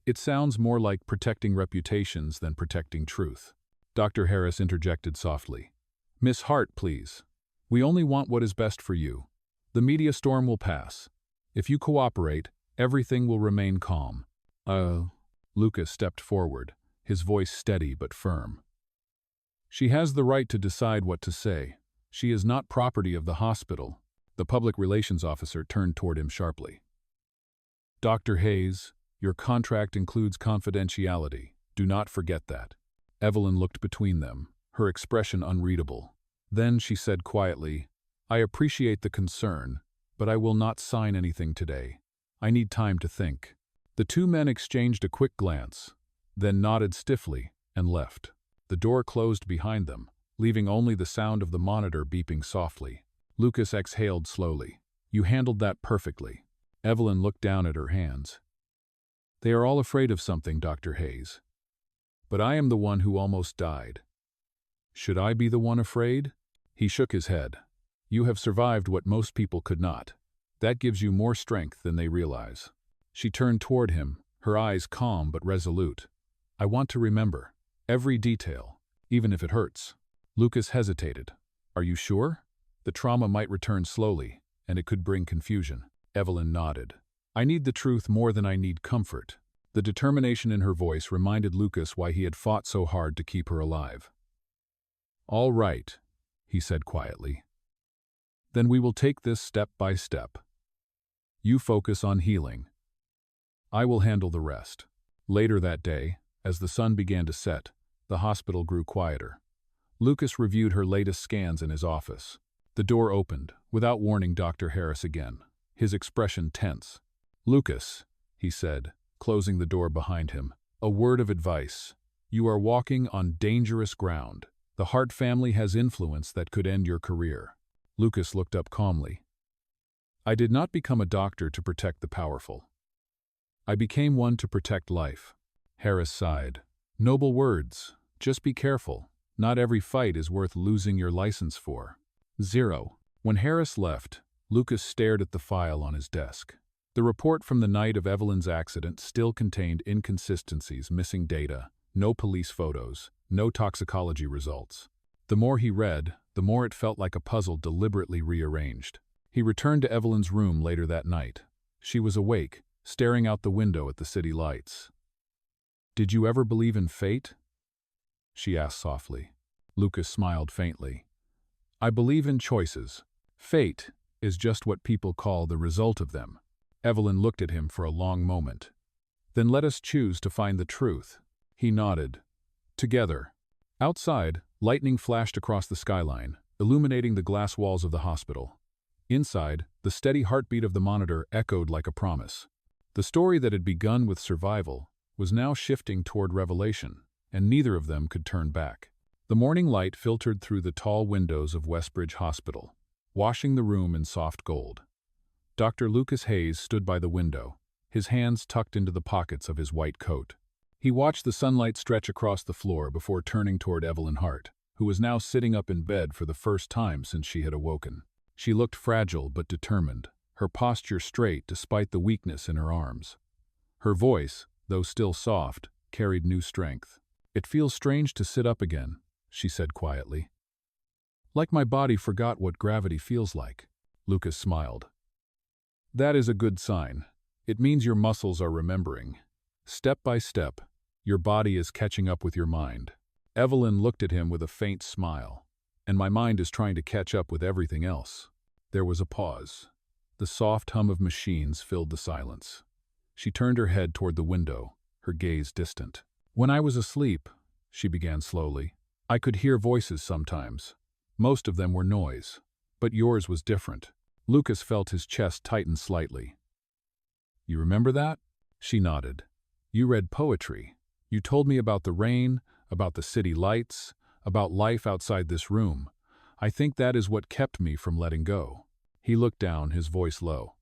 "It sounds more like protecting reputations than protecting truth." Dr. Harris interjected softly. "Miss Hart, please. We only want what is best for you. The media storm will pass. If you cooperate, everything will remain calm." Lucas stepped forward, his voice steady but firm. "She has the right to decide what to say. She is not property of the hospital." The public relations officer turned toward him sharply. "Dr. Hayes, your contract includes confidentiality. Do not forget that." Evelyn looked between them, her expression unreadable. Then she said quietly, "I appreciate the concern, but I will not sign anything today. I need time to think." The 2 men exchanged a quick glance, then nodded stiffly and left. The door closed behind them, leaving only the sound of the monitor beeping softly. Lucas exhaled slowly. "You handled that perfectly." Evelyn looked down at her hands. "They are all afraid of something, Dr. Hayes. But I am the one who almost died. Should I be the one afraid?" He shook his head. "You have survived what most people could not. That gives you more strength than they realize." She turned toward him, her eyes calm but resolute. "I want to remember every detail, even if it hurts." Lucas hesitated. "Are you sure? The trauma might return slowly, and it could bring confusion." Evelyn nodded. "I need the truth more than I need comfort." The determination in her voice reminded Lucas why he had fought so hard to keep her alive. "All right," he said quietly. "Then we will take this step by step. You focus on healing. I will handle the rest." Later that day, as the sun began to set, the hospital grew quieter. Lucas reviewed her latest scans in his office. The door opened, without warning Dr. Harris again, his expression tense. "Lucas," he said, closing the door behind him, "a word of advice. You are walking on dangerous ground. The Hart family has influence that could end your career." Lucas looked up calmly. "I did not become a doctor to protect the powerful. I became one to protect life." Harris sighed. "Noble words. Just be careful. Not every fight is worth losing your license for." 0. When Harris left, Lucas stared at the file on his desk. The report from the night of Evelyn's accident still contained inconsistencies, missing data, no police photos, no toxicology results. The more he read, the more it felt like a puzzle deliberately rearranged. He returned to Evelyn's room later that night. She was awake, staring out the window at the city lights. "Did you ever believe in fate?" she asked softly. Lucas smiled faintly. "I believe in choices. Fate is just what people call the result of them." Evelyn looked at him for a long moment. "Then let us choose to find the truth." He nodded. "Together." Outside, lightning flashed across the skyline, illuminating the glass walls of the hospital. Inside, the steady heartbeat of the monitor echoed like a promise. The story that had begun with survival was now shifting toward revelation, and neither of them could turn back. The morning light filtered through the tall windows of Westbridge Hospital, washing the room in soft gold. Dr. Lucas Hayes stood by the window, his hands tucked into the pockets of his white coat. He watched the sunlight stretch across the floor before turning toward Evelyn Hart, who was now sitting up in bed for the first time since she had awoken. She looked fragile but determined, her posture straight despite the weakness in her arms. Her voice, though still soft, carried new strength. "It feels strange to sit up again," she said quietly. "Like my body forgot what gravity feels like." Lucas smiled. "That is a good sign. It means your muscles are remembering. Step by step, your body is catching up with your mind." Evelyn looked at him with a faint smile. "And my mind is trying to catch up with everything else." There was a pause. The soft hum of machines filled the silence. She turned her head toward the window, her gaze distant. "When I was asleep," she began slowly, "I could hear voices sometimes. Most of them were noise. But yours was different." Lucas felt his chest tighten slightly. "You remember that?" She nodded. "You read poetry. You told me about the rain, about the city lights, about life outside this room. I think that is what kept me from letting go." He looked down, his voice low.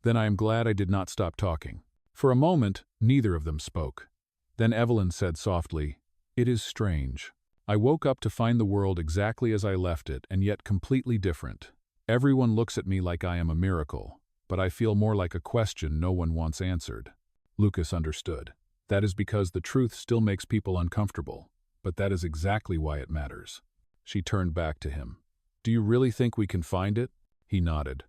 "Then I am glad I did not stop talking." For a moment, neither of them spoke. Then Evelyn said softly, "It is strange. I woke up to find the world exactly as I left it, and yet completely different. Everyone looks at me like I am a miracle, but I feel more like a question no one wants answered." Lucas understood. "That is because the truth still makes people uncomfortable, but that is exactly why it matters." She turned back to him. "Do you really think we can find it?" He nodded.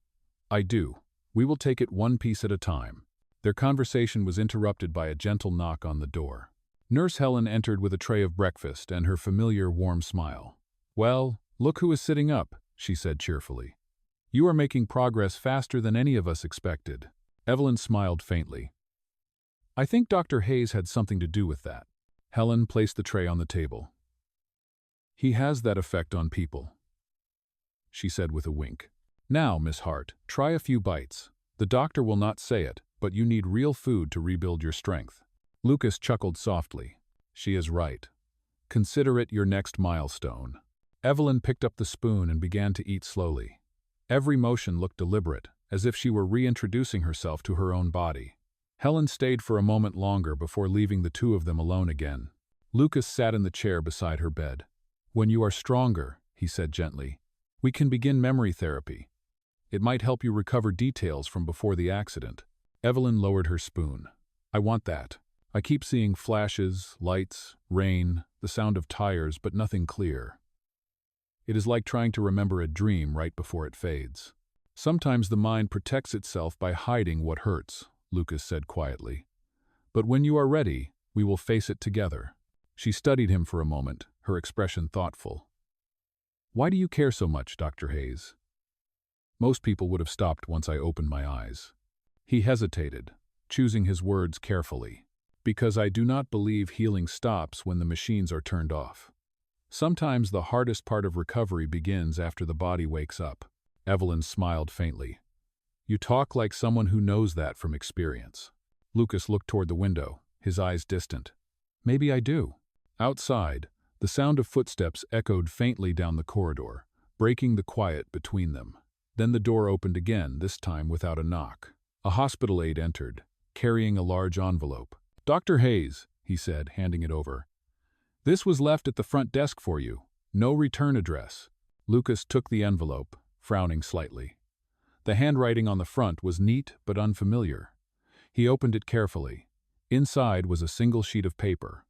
"I do. We will take it one piece at a time." Their conversation was interrupted by a gentle knock on the door. Nurse Helen entered with a tray of breakfast and her familiar warm smile. "Well, look who is sitting up," she said cheerfully. "You are making progress faster than any of us expected." Evelyn smiled faintly. "I think Dr. Hayes had something to do with that." Helen placed the tray on the table. "He has that effect on people," she said with a wink. "Now, Miss Hart, try a few bites. The doctor will not say it, but you need real food to rebuild your strength." Lucas chuckled softly. "She is right. Consider it your next milestone." Evelyn picked up the spoon and began to eat slowly. Every motion looked deliberate, as if she were reintroducing herself to her own body. Helen stayed for a moment longer before leaving the two of them alone again. Lucas sat in the chair beside her bed. "When you are stronger," he said gently, "we can begin memory therapy. It might help you recover details from before the accident." Evelyn lowered her spoon. "I want that. I keep seeing flashes, lights, rain, the sound of tires, but nothing clear. It is like trying to remember a dream right before it fades." "Sometimes the mind protects itself by hiding what hurts," Lucas said quietly. "But when you are ready, we will face it together." She studied him for a moment, her expression thoughtful. "Why do you care so much, Dr. Hayes?" Most people would have stopped once I opened my eyes. He hesitated, choosing his words carefully. "Because I do not believe healing stops when the machines are turned off." Sometimes the hardest part of recovery begins after the body wakes up. Evelyn smiled faintly. You talk like someone who knows that from experience. Lucas looked toward the window, his eyes distant. Maybe I do. Outside, the sound of footsteps echoed faintly down the corridor, breaking the quiet between them. Then the door opened again, this time without a knock. A hospital aide entered, carrying a large envelope. Dr. Hayes, he said, handing it over. This was left at the front desk for you. No return address. Lucas took the envelope, frowning slightly. The handwriting on the front was neat but unfamiliar. He opened it carefully. Inside was a single sheet of paper.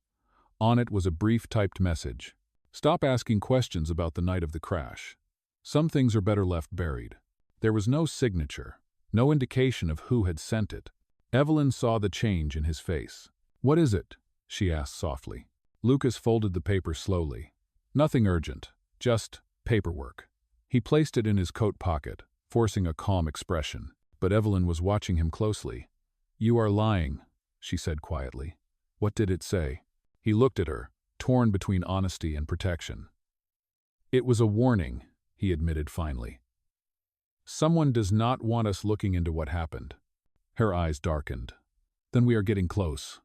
On it was a brief typed message. Stop asking questions about the night of the crash. Some things are better left buried. There was no signature, no indication of who had sent it. Evelyn saw the change in his face. What is it? She asked softly. Lucas folded the paper slowly. Nothing urgent, just paperwork. He placed it in his coat pocket, forcing a calm expression, but Evelyn was watching him closely. You are lying, she said quietly. What did it say? He looked at her, torn between honesty and protection. It was a warning, he admitted finally. Someone does not want us looking into what happened. Her eyes darkened. Then we are getting close.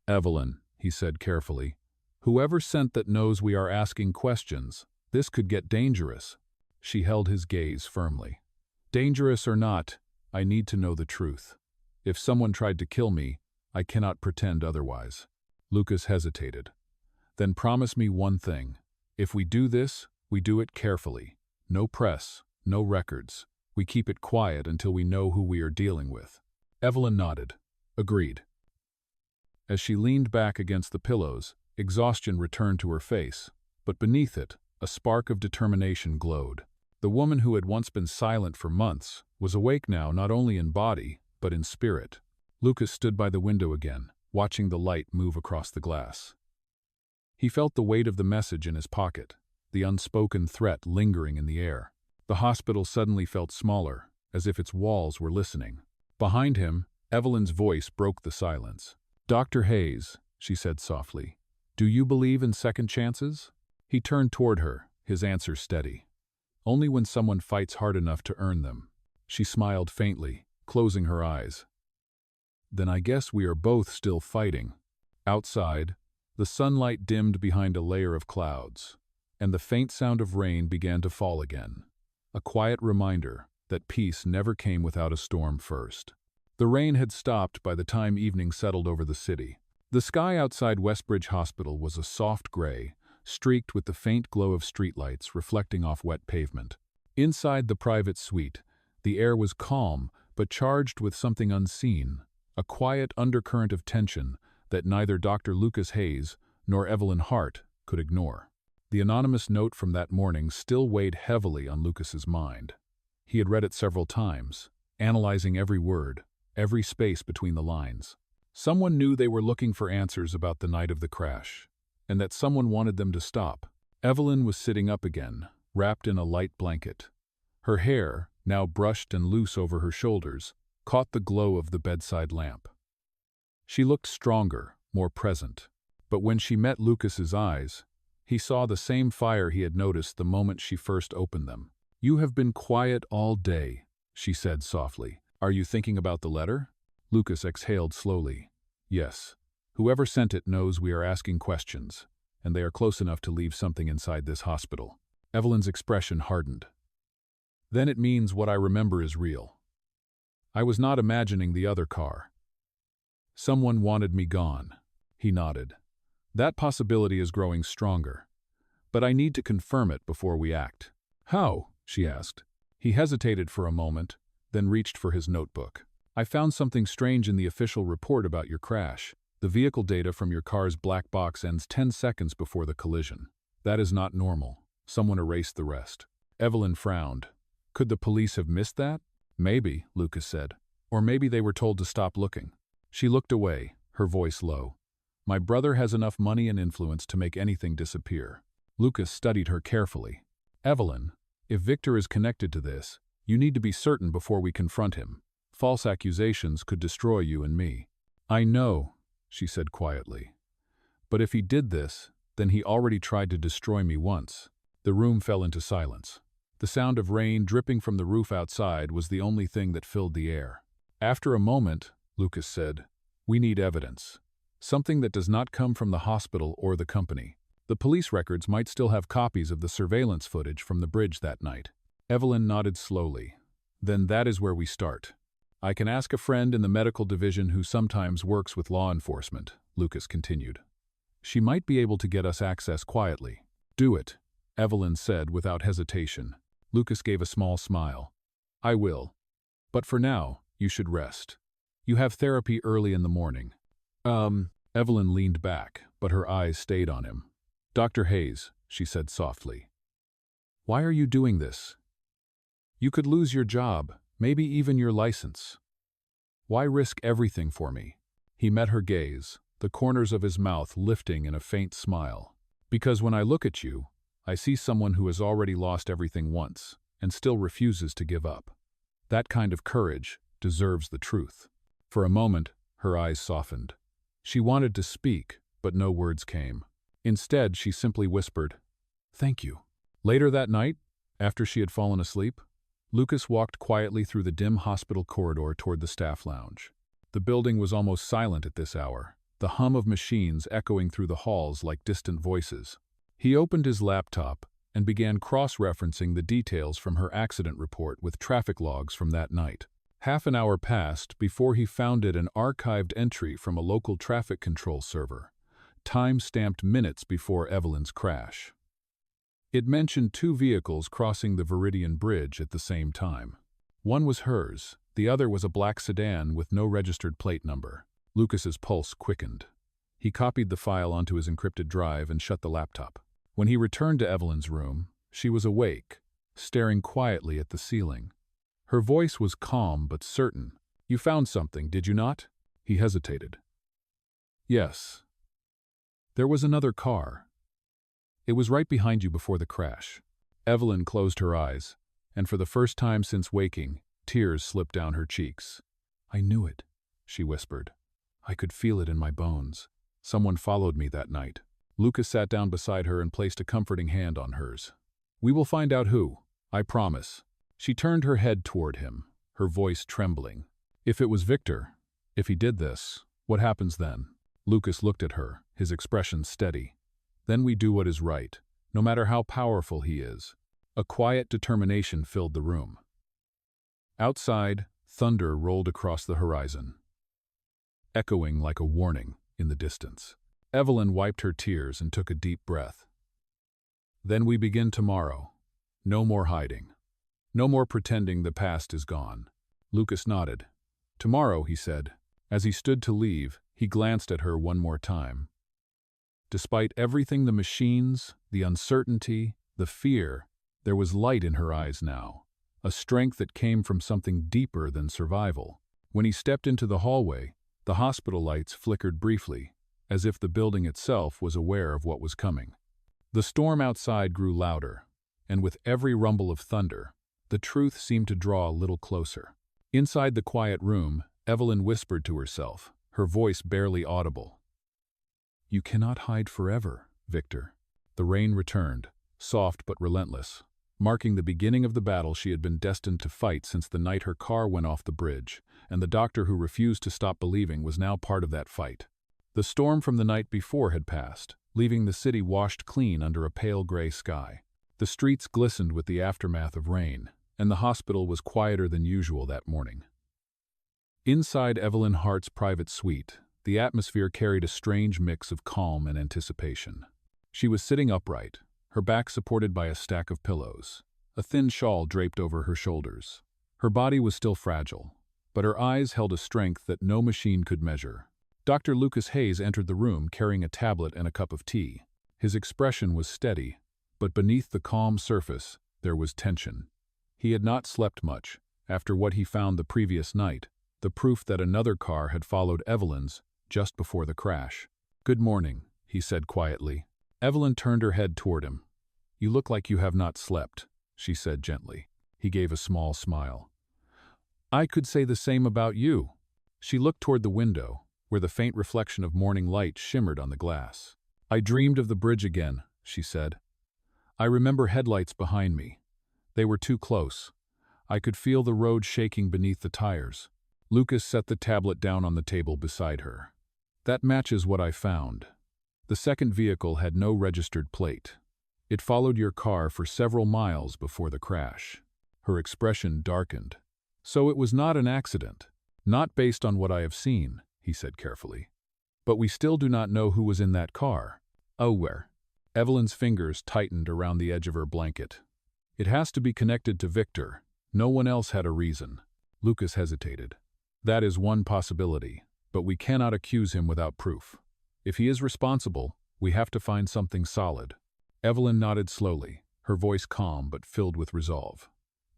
Evelyn, he said carefully. Whoever sent that knows we are asking questions. This could get dangerous. She held his gaze firmly. Dangerous or not, I need to know the truth. If someone tried to kill me, I cannot pretend otherwise. Lucas hesitated. Then promise me one thing. If we do this, we do it carefully. No press, no records. We keep it quiet until we know who we are dealing with. Evelyn nodded. Agreed. As she leaned back against the pillows, exhaustion returned to her face, but beneath it, a spark of determination glowed. The woman who had once been silent for months was awake now not only in body, but in spirit. Lucas stood by the window again, watching the light move across the glass. He felt the weight of the message in his pocket, the unspoken threat lingering in the air. The hospital suddenly felt smaller, as if its walls were listening. Behind him, Evelyn's voice broke the silence. Dr. Hayes, she said softly, do you believe in second chances? He turned toward her, his answer steady. Only when someone fights hard enough to earn them. She smiled faintly, closing her eyes. Then I guess we are both still fighting. Outside, the sunlight dimmed behind a layer of clouds, and the faint sound of rain began to fall again. A quiet reminder that peace never came without a storm first. The rain had stopped by the time evening settled over the city. The sky outside Westbridge Hospital was a soft gray, streaked with the faint glow of streetlights reflecting off wet pavement. Inside the private suite, the air was calm but charged with something unseen, a quiet undercurrent of tension that neither Dr. Lucas Hayes nor Evelyn Hart could ignore. The anonymous note from that morning still weighed heavily on Lucas's mind. He had read it several times, analyzing every word, every space between the lines. Someone knew they were looking for answers about the night of the crash, and that someone wanted them to stop. Evelyn was sitting up again, wrapped in a light blanket. Her hair, now brushed and loose over her shoulders, caught the glow of the bedside lamp. She looked stronger, more present, but when she met Lucas's eyes, he saw the same fire he had noticed the moment she first opened them. You have been quiet all day, she said softly. Are you thinking about the letter? Lucas exhaled slowly. Yes. Whoever sent it knows we are asking questions, and they are close enough to leave something inside this hospital. Evelyn's expression hardened. Then it means what I remember is real. I was not imagining the other car. Someone wanted me gone. He nodded. That possibility is growing stronger. But I need to confirm it before we act. How? She asked. He hesitated for a moment, then reached for his notebook. I found something strange in the official report about your crash. The vehicle data from your car's black box ends 10 seconds before the collision. That is not normal. Someone erased the rest. Evelyn frowned. Could the police have missed that? Maybe, Lucas said. Or maybe they were told to stop looking. She looked away, her voice low. My brother has enough money and influence to make anything disappear. Lucas studied her carefully. Evelyn, if Victor is connected to this, you need to be certain before we confront him. False accusations could destroy you and me. I know, she said quietly. But if he did this, Then he already tried to destroy me once. The room fell into silence. The sound of rain dripping from the roof outside was the only thing that filled the air. After a moment, Lucas said, "We need evidence. Something that does not come from the hospital or the company. The police records might still have copies of the surveillance footage from the bridge that night." Evelyn nodded slowly. "Then that is where we start. I can ask a friend in the medical division who sometimes works with law enforcement," Lucas continued. "She might be able to get us access quietly." "Do it," Evelyn said without hesitation. Lucas gave a small smile. "I will. But for now, you should rest. You have therapy early in the morning." Evelyn leaned back, but her eyes stayed on him. "Dr. Hayes," she said softly. "Why are you doing this? You could lose your job, maybe even your license. Why risk everything for me?" He met her gaze, the corners of his mouth lifting in a faint smile. "Because when I look at you, I see someone who has already lost everything once and still refuses to give up. That kind of courage deserves the truth." For a moment, her eyes softened. She wanted to speak, but no words came. Instead, she simply whispered, "Thank you." Later that night, after she had fallen asleep, Lucas walked quietly through the dim hospital corridor toward the staff lounge. The building was almost silent at this hour, the hum of machines echoing through the halls like distant voices. He opened his laptop and began cross-referencing the details from her accident report with traffic logs from that night. Half an hour passed before he found an archived entry from a local traffic control server, time-stamped minutes before Evelyn's crash. It mentioned 2 vehicles crossing the Viridian Bridge at the same time. One was hers, the other was a black sedan with no registered plate number. Lucas's pulse quickened. He copied the file onto his encrypted drive and shut the laptop. When he returned to Evelyn's room, she was awake, staring quietly at the ceiling. Her voice was calm but certain. "You found something, did you not?" He hesitated. "Yes. There was another car. It was right behind you before the crash." Evelyn closed her eyes, and for the first time since waking, tears slipped down her cheeks. "I knew it," she whispered. "I could feel it in my bones. Someone followed me that night." Lucas sat down beside her and placed a comforting hand on hers. "We will find out who, I promise." She turned her head toward him, her voice trembling. "If it was Victor, if he did this, what happens then?" Lucas looked at her, his expression steady. "Then we do what is right, no matter how powerful he is." A quiet determination filled the room. Outside, thunder rolled across the horizon, echoing like a warning in the distance. Evelyn wiped her tears and took a deep breath. "Then we begin tomorrow. No more hiding. No more pretending the past is gone." Lucas nodded. "Tomorrow," he said. As he stood to leave, he glanced at her one more time. Despite everything, the machines, the uncertainty, the fear, there was light in her eyes now, a strength that came from something deeper than survival. When he stepped into the hallway, the hospital lights flickered briefly, as if the building itself was aware of what was coming. The storm outside grew louder, and with every rumble of thunder, the truth seemed to draw a little closer. Inside the quiet room, Evelyn whispered to herself, her voice barely audible. "You cannot hide forever, Victor." The rain returned, soft but relentless, marking the beginning of the battle she had been destined to fight since the night her car went off the bridge, and the doctor who refused to stop believing was now part of that fight. The storm from the night before had passed, leaving the city washed clean under a pale gray sky. The streets glistened with the aftermath of rain, and the hospital was quieter than usual that morning. Inside Evelyn Hart's private suite, the atmosphere carried a strange mix of calm and anticipation. She was sitting upright, her back supported by a stack of pillows, a thin shawl draped over her shoulders. Her body was still fragile, but her eyes held a strength that no machine could measure. Dr. Lucas Hayes entered the room carrying a tablet and a cup of tea. His expression was steady, but beneath the calm surface, there was tension. He had not slept much, after what he found the previous night, the proof that another car had followed Evelyn's just before the crash. "Good morning," he said quietly. Evelyn turned her head toward him. "You look like you have not slept," she said gently. He gave a small smile. "I could say the same about you." She looked toward the window, where the faint reflection of morning light shimmered on the glass. I dreamed of the bridge again, she said. I remember headlights behind me. They were too close. I could feel the road shaking beneath the tires. Lucas set the tablet down on the table beside her. That matches what I found. The second vehicle had no registered plate. It followed your car for several miles before the crash. Her expression darkened. So it was not an accident. Not based on what I have seen, he said carefully. But we still do not know who was in that car. Oh, where? Evelyn's fingers tightened around the edge of her blanket. It has to be connected to Victor. No one else had a reason. Lucas hesitated. That is one possibility, but we cannot accuse him without proof. If he is responsible, we have to find something solid. Evelyn nodded slowly, her voice calm but filled with resolve.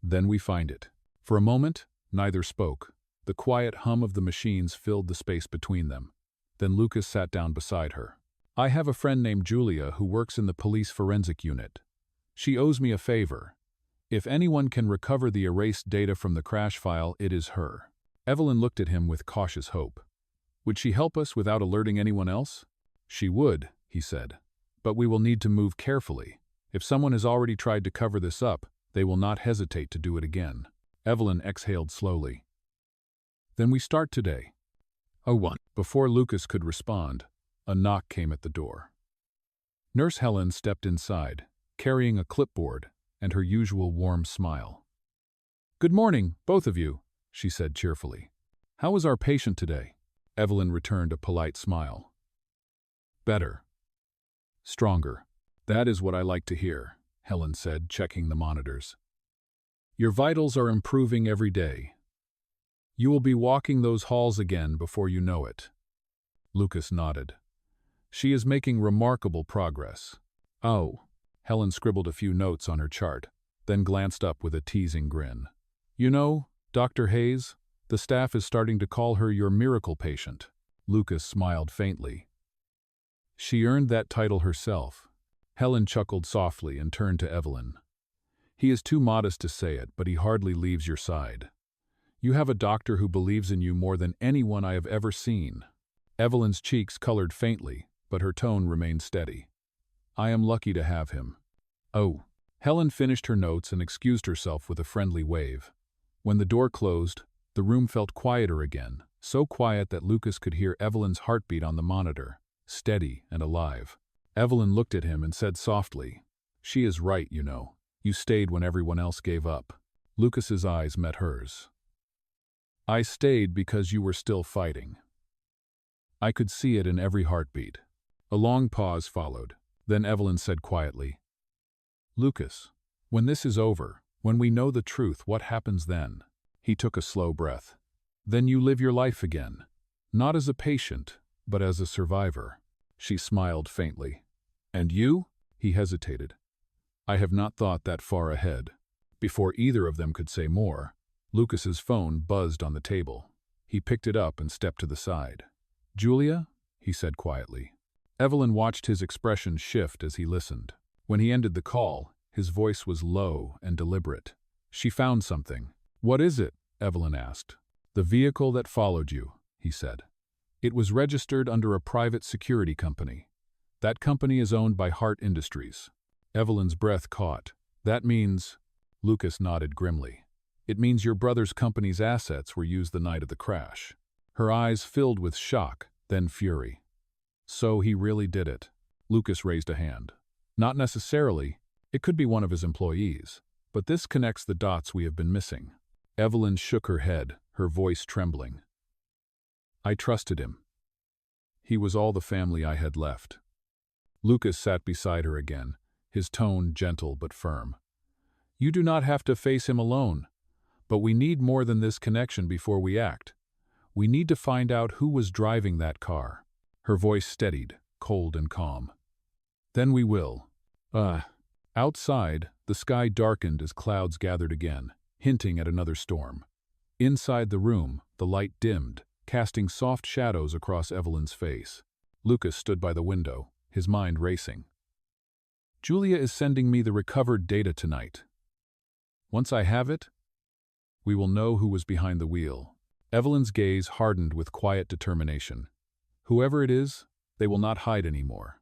Then we find it. For a moment, neither spoke. The quiet hum of the machines filled the space between them. Then Lucas sat down beside her. I have a friend named Julia who works in the police forensic unit. She owes me a favor. If anyone can recover the erased data from the crash file, it is her. Evelyn looked at him with cautious hope. Would she help us without alerting anyone else? She would, he said. But we will need to move carefully. If someone has already tried to cover this up, they will not hesitate to do it again. Evelyn exhaled slowly. Then we start today. Oh, one. Before Lucas could respond, a knock came at the door. Nurse Helen stepped inside, carrying a clipboard and her usual warm smile. Good morning, both of you, she said cheerfully. How is our patient today? Evelyn returned a polite smile. Better. Stronger. That is what I like to hear, Helen said, checking the monitors. Your vitals are improving every day. You will be walking those halls again before you know it. Lucas nodded. She is making remarkable progress. Oh. Helen scribbled a few notes on her chart, then glanced up with a teasing grin. You know, Dr. Hayes, the staff is starting to call her your miracle patient. Lucas smiled faintly. She earned that title herself. Helen chuckled softly and turned to Evelyn. He is too modest to say it, but he hardly leaves your side. You have a doctor who believes in you more than anyone I have ever seen. Evelyn's cheeks colored faintly, but her tone remained steady. I am lucky to have him. Oh. Helen finished her notes and excused herself with a friendly wave. When the door closed, the room felt quieter again, so quiet that Lucas could hear Evelyn's heartbeat on the monitor, steady and alive. Evelyn looked at him and said softly, She is right, you know. You stayed when everyone else gave up. Lucas's eyes met hers. I stayed because you were still fighting. I could see it in every heartbeat. A long pause followed. Then Evelyn said quietly, Lucas, when this is over, when we know the truth, what happens then? He took a slow breath. Then you live your life again. Not as a patient, but as a survivor. She smiled faintly. And you? He hesitated. I have not thought that far ahead. Before either of them could say more, Lucas's phone buzzed on the table. He picked it up and stepped to the side. Julia? He said quietly. Evelyn watched his expression shift as he listened. When he ended the call, his voice was low and deliberate. She found something. What is it? Evelyn asked. The vehicle that followed you, he said. It was registered under a private security company. That company is owned by Hart Industries. Evelyn's breath caught. That means... Lucas nodded grimly. It means your brother's company's assets were used the night of the crash. Her eyes filled with shock, then fury. So he really did it. Lucas raised a hand. Not necessarily. It could be one of his employees. But this connects the dots we have been missing. Evelyn shook her head, her voice trembling. I trusted him. He was all the family I had left. Lucas sat beside her again, his tone gentle but firm. You do not have to face him alone. But we need more than this connection before we act. We need to find out who was driving that car. Her voice steadied, cold and calm. Then we will. Outside, the sky darkened as clouds gathered again, hinting at another storm. Inside the room, the light dimmed, casting soft shadows across Evelyn's face. Lucas stood by the window, his mind racing. Julia is sending me the recovered data tonight. Once I have it, we will know who was behind the wheel. Evelyn's gaze hardened with quiet determination. Whoever it is, they will not hide anymore.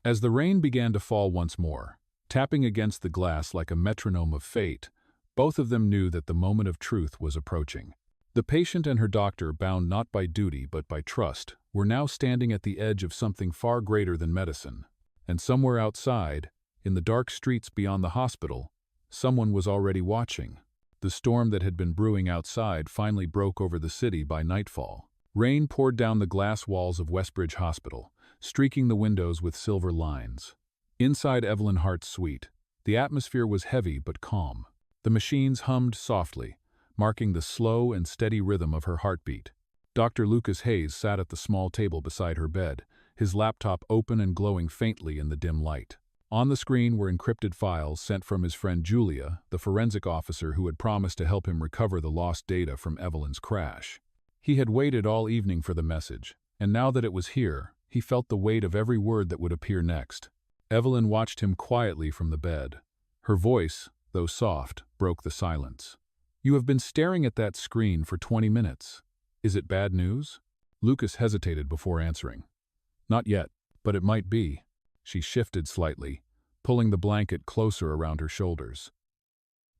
As the rain began to fall once more, tapping against the glass like a metronome of fate, both of them knew that the moment of truth was approaching. The patient and her doctor, bound not by duty but by trust, were now standing at the edge of something far greater than medicine. And somewhere outside, in the dark streets beyond the hospital, someone was already watching. The storm that had been brewing outside finally broke over the city by nightfall. Rain poured down the glass walls of Westbridge Hospital, streaking the windows with silver lines. Inside Evelyn Hart's suite, the atmosphere was heavy but calm. The machines hummed softly, marking the slow and steady rhythm of her heartbeat. Dr. Lucas Hayes sat at the small table beside her bed, his laptop open and glowing faintly in the dim light. On the screen were encrypted files sent from his friend Julia, the forensic officer who had promised to help him recover the lost data from Evelyn's crash. He had waited all evening for the message, and now that it was here, he felt the weight of every word that would appear next. Evelyn watched him quietly from the bed. Her voice, though soft, broke the silence. "You have been staring at that screen for 20 minutes. Is it bad news?" Lucas hesitated before answering. "Not yet, but it might be." She shifted slightly, pulling the blanket closer around her shoulders.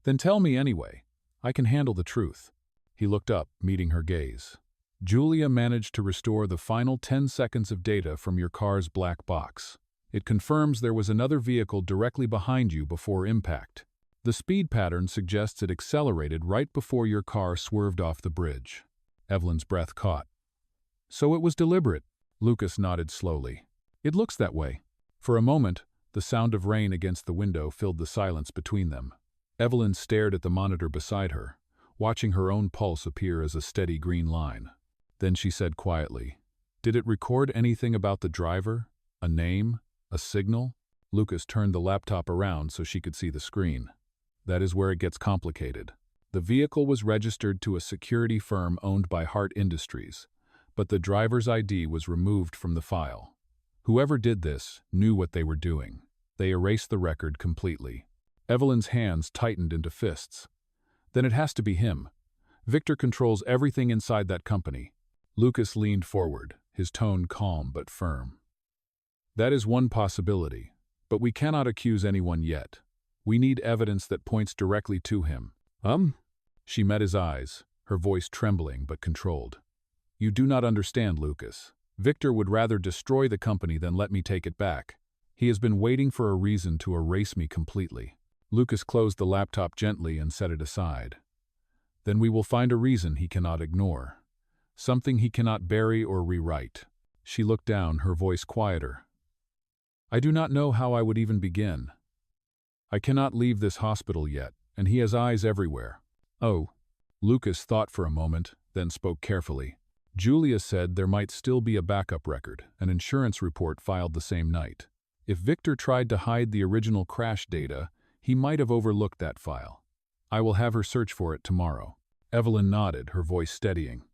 "Then tell me anyway. I can handle the truth." He looked up, meeting her gaze. "Julia managed to restore the final 10 seconds of data from your car's black box. It confirms there was another vehicle directly behind you before impact. The speed pattern suggests it accelerated right before your car swerved off the bridge." Evelyn's breath caught. "So it was deliberate." Lucas nodded slowly. "It looks that way." For a moment, the sound of rain against the window filled the silence between them. Evelyn stared at the monitor beside her, watching her own pulse appear as a steady green line. Then she said quietly, "Did it record anything about the driver? A name? A signal?" Lucas turned the laptop around so she could see the screen. "That is where it gets complicated. The vehicle was registered to a security firm owned by Hart Industries, but the driver's ID was removed from the file. Whoever did this knew what they were doing. They erased the record completely." Evelyn's hands tightened into fists. "Then it has to be him. Victor controls everything inside that company." Lucas leaned forward, his tone calm but firm. "That is one possibility, but we cannot accuse anyone yet. We need evidence that points directly to him." She met his eyes, her voice trembling but controlled. "You do not understand, Lucas. Victor would rather destroy the company than let me take it back. He has been waiting for a reason to erase me completely." Lucas closed the laptop gently and set it aside. "Then we will find a reason he cannot ignore. Something he cannot bury or rewrite." She looked down, her voice quieter. "I do not know how I would even begin. I cannot leave this hospital yet, and he has eyes everywhere." "Oh." Lucas thought for a moment, then spoke carefully. "Julia said there might still be a backup record, an insurance report filed the same night. If Victor tried to hide the original crash data, he might have overlooked that file. I will have her search for it tomorrow." Evelyn nodded, her voice steadying.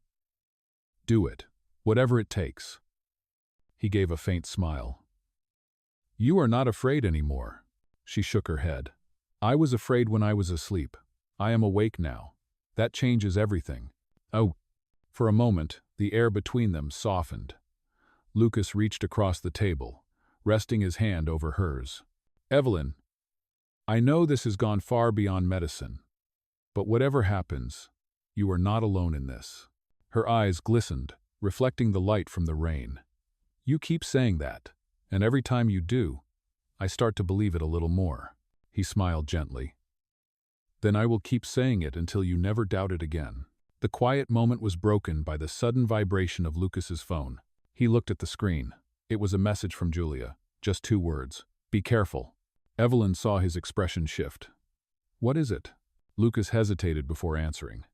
"Do it, whatever it takes." He gave a faint smile. "You are not afraid anymore." She shook her head. "I was afraid when I was asleep. I am awake now. That changes everything." "Oh." For a moment, the air between them softened. Lucas reached across the table, resting his hand over hers. "Evelyn, I know this has gone far beyond medicine, but whatever happens, you are not alone in this." Her eyes glistened, reflecting the light from the rain. "You keep saying that, and every time you do, I start to believe it a little more." He smiled gently. "Then I will keep saying it until you never doubt it again." The quiet moment was broken by the sudden vibration of Lucas's phone. He looked at the screen. It was a message from Julia. Just 2 words. "Be careful." Evelyn saw his expression shift. "What is it?" Lucas hesitated before answering.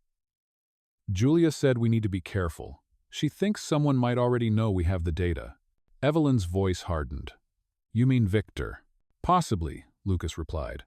"Julia said we need to be careful. She thinks someone might already know we have the data." Evelyn's voice hardened. "You mean Victor?" "Possibly," Lucas replied.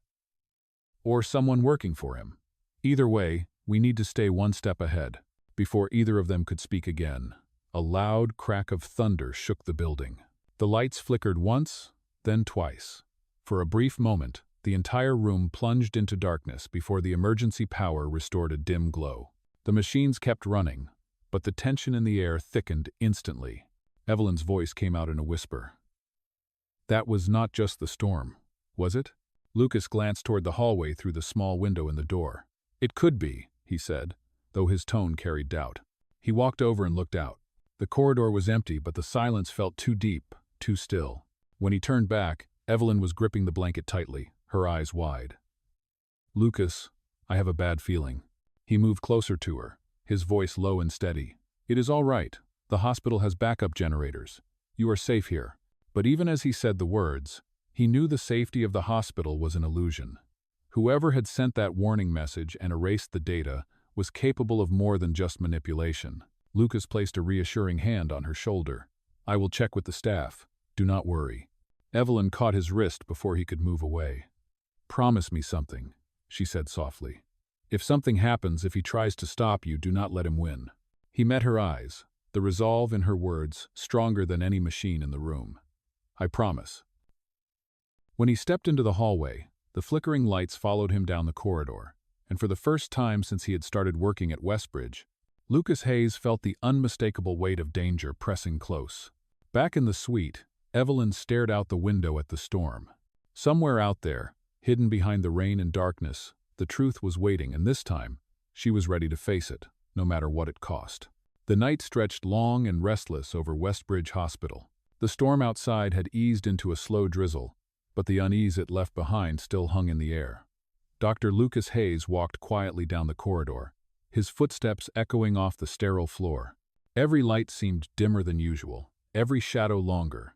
"Or someone working for him. Either way, we need to stay one step ahead." Before either of them could speak again, a loud crack of thunder shook the building. The lights flickered once, then twice. For a brief moment, the entire room plunged into darkness before the emergency power restored a dim glow. The machines kept running, but the tension in the air thickened instantly. Evelyn's voice came out in a whisper. That was not just the storm, was it? Lucas glanced toward the hallway through the small window in the door. It could be, he said, though his tone carried doubt. He walked over and looked out. The corridor was empty, but the silence felt too deep, too still. When he turned back, Evelyn was gripping the blanket tightly, her eyes wide. Lucas, I have a bad feeling. He moved closer to her, his voice low and steady. It is all right. The hospital has backup generators. You are safe here. But even as he said the words, he knew the safety of the hospital was an illusion. Whoever had sent that warning message and erased the data was capable of more than just manipulation. Lucas placed a reassuring hand on her shoulder. I will check with the staff. Do not worry. Evelyn caught his wrist before he could move away. Promise me something, she said softly. If something happens, if he tries to stop you, do not let him win. He met her eyes, the resolve in her words stronger than any machine in the room. I promise. When he stepped into the hallway, the flickering lights followed him down the corridor, and for the first time since he had started working at Westbridge, Lucas Hayes felt the unmistakable weight of danger pressing close. Back in the suite, Evelyn stared out the window at the storm. Somewhere out there, hidden behind the rain and darkness, the truth was waiting, and this time, she was ready to face it, no matter what it cost. The night stretched long and restless over Westbridge Hospital. The storm outside had eased into a slow drizzle, but the unease it left behind still hung in the air. Dr. Lucas Hayes walked quietly down the corridor, his footsteps echoing off the sterile floor. Every light seemed dimmer than usual, every shadow longer.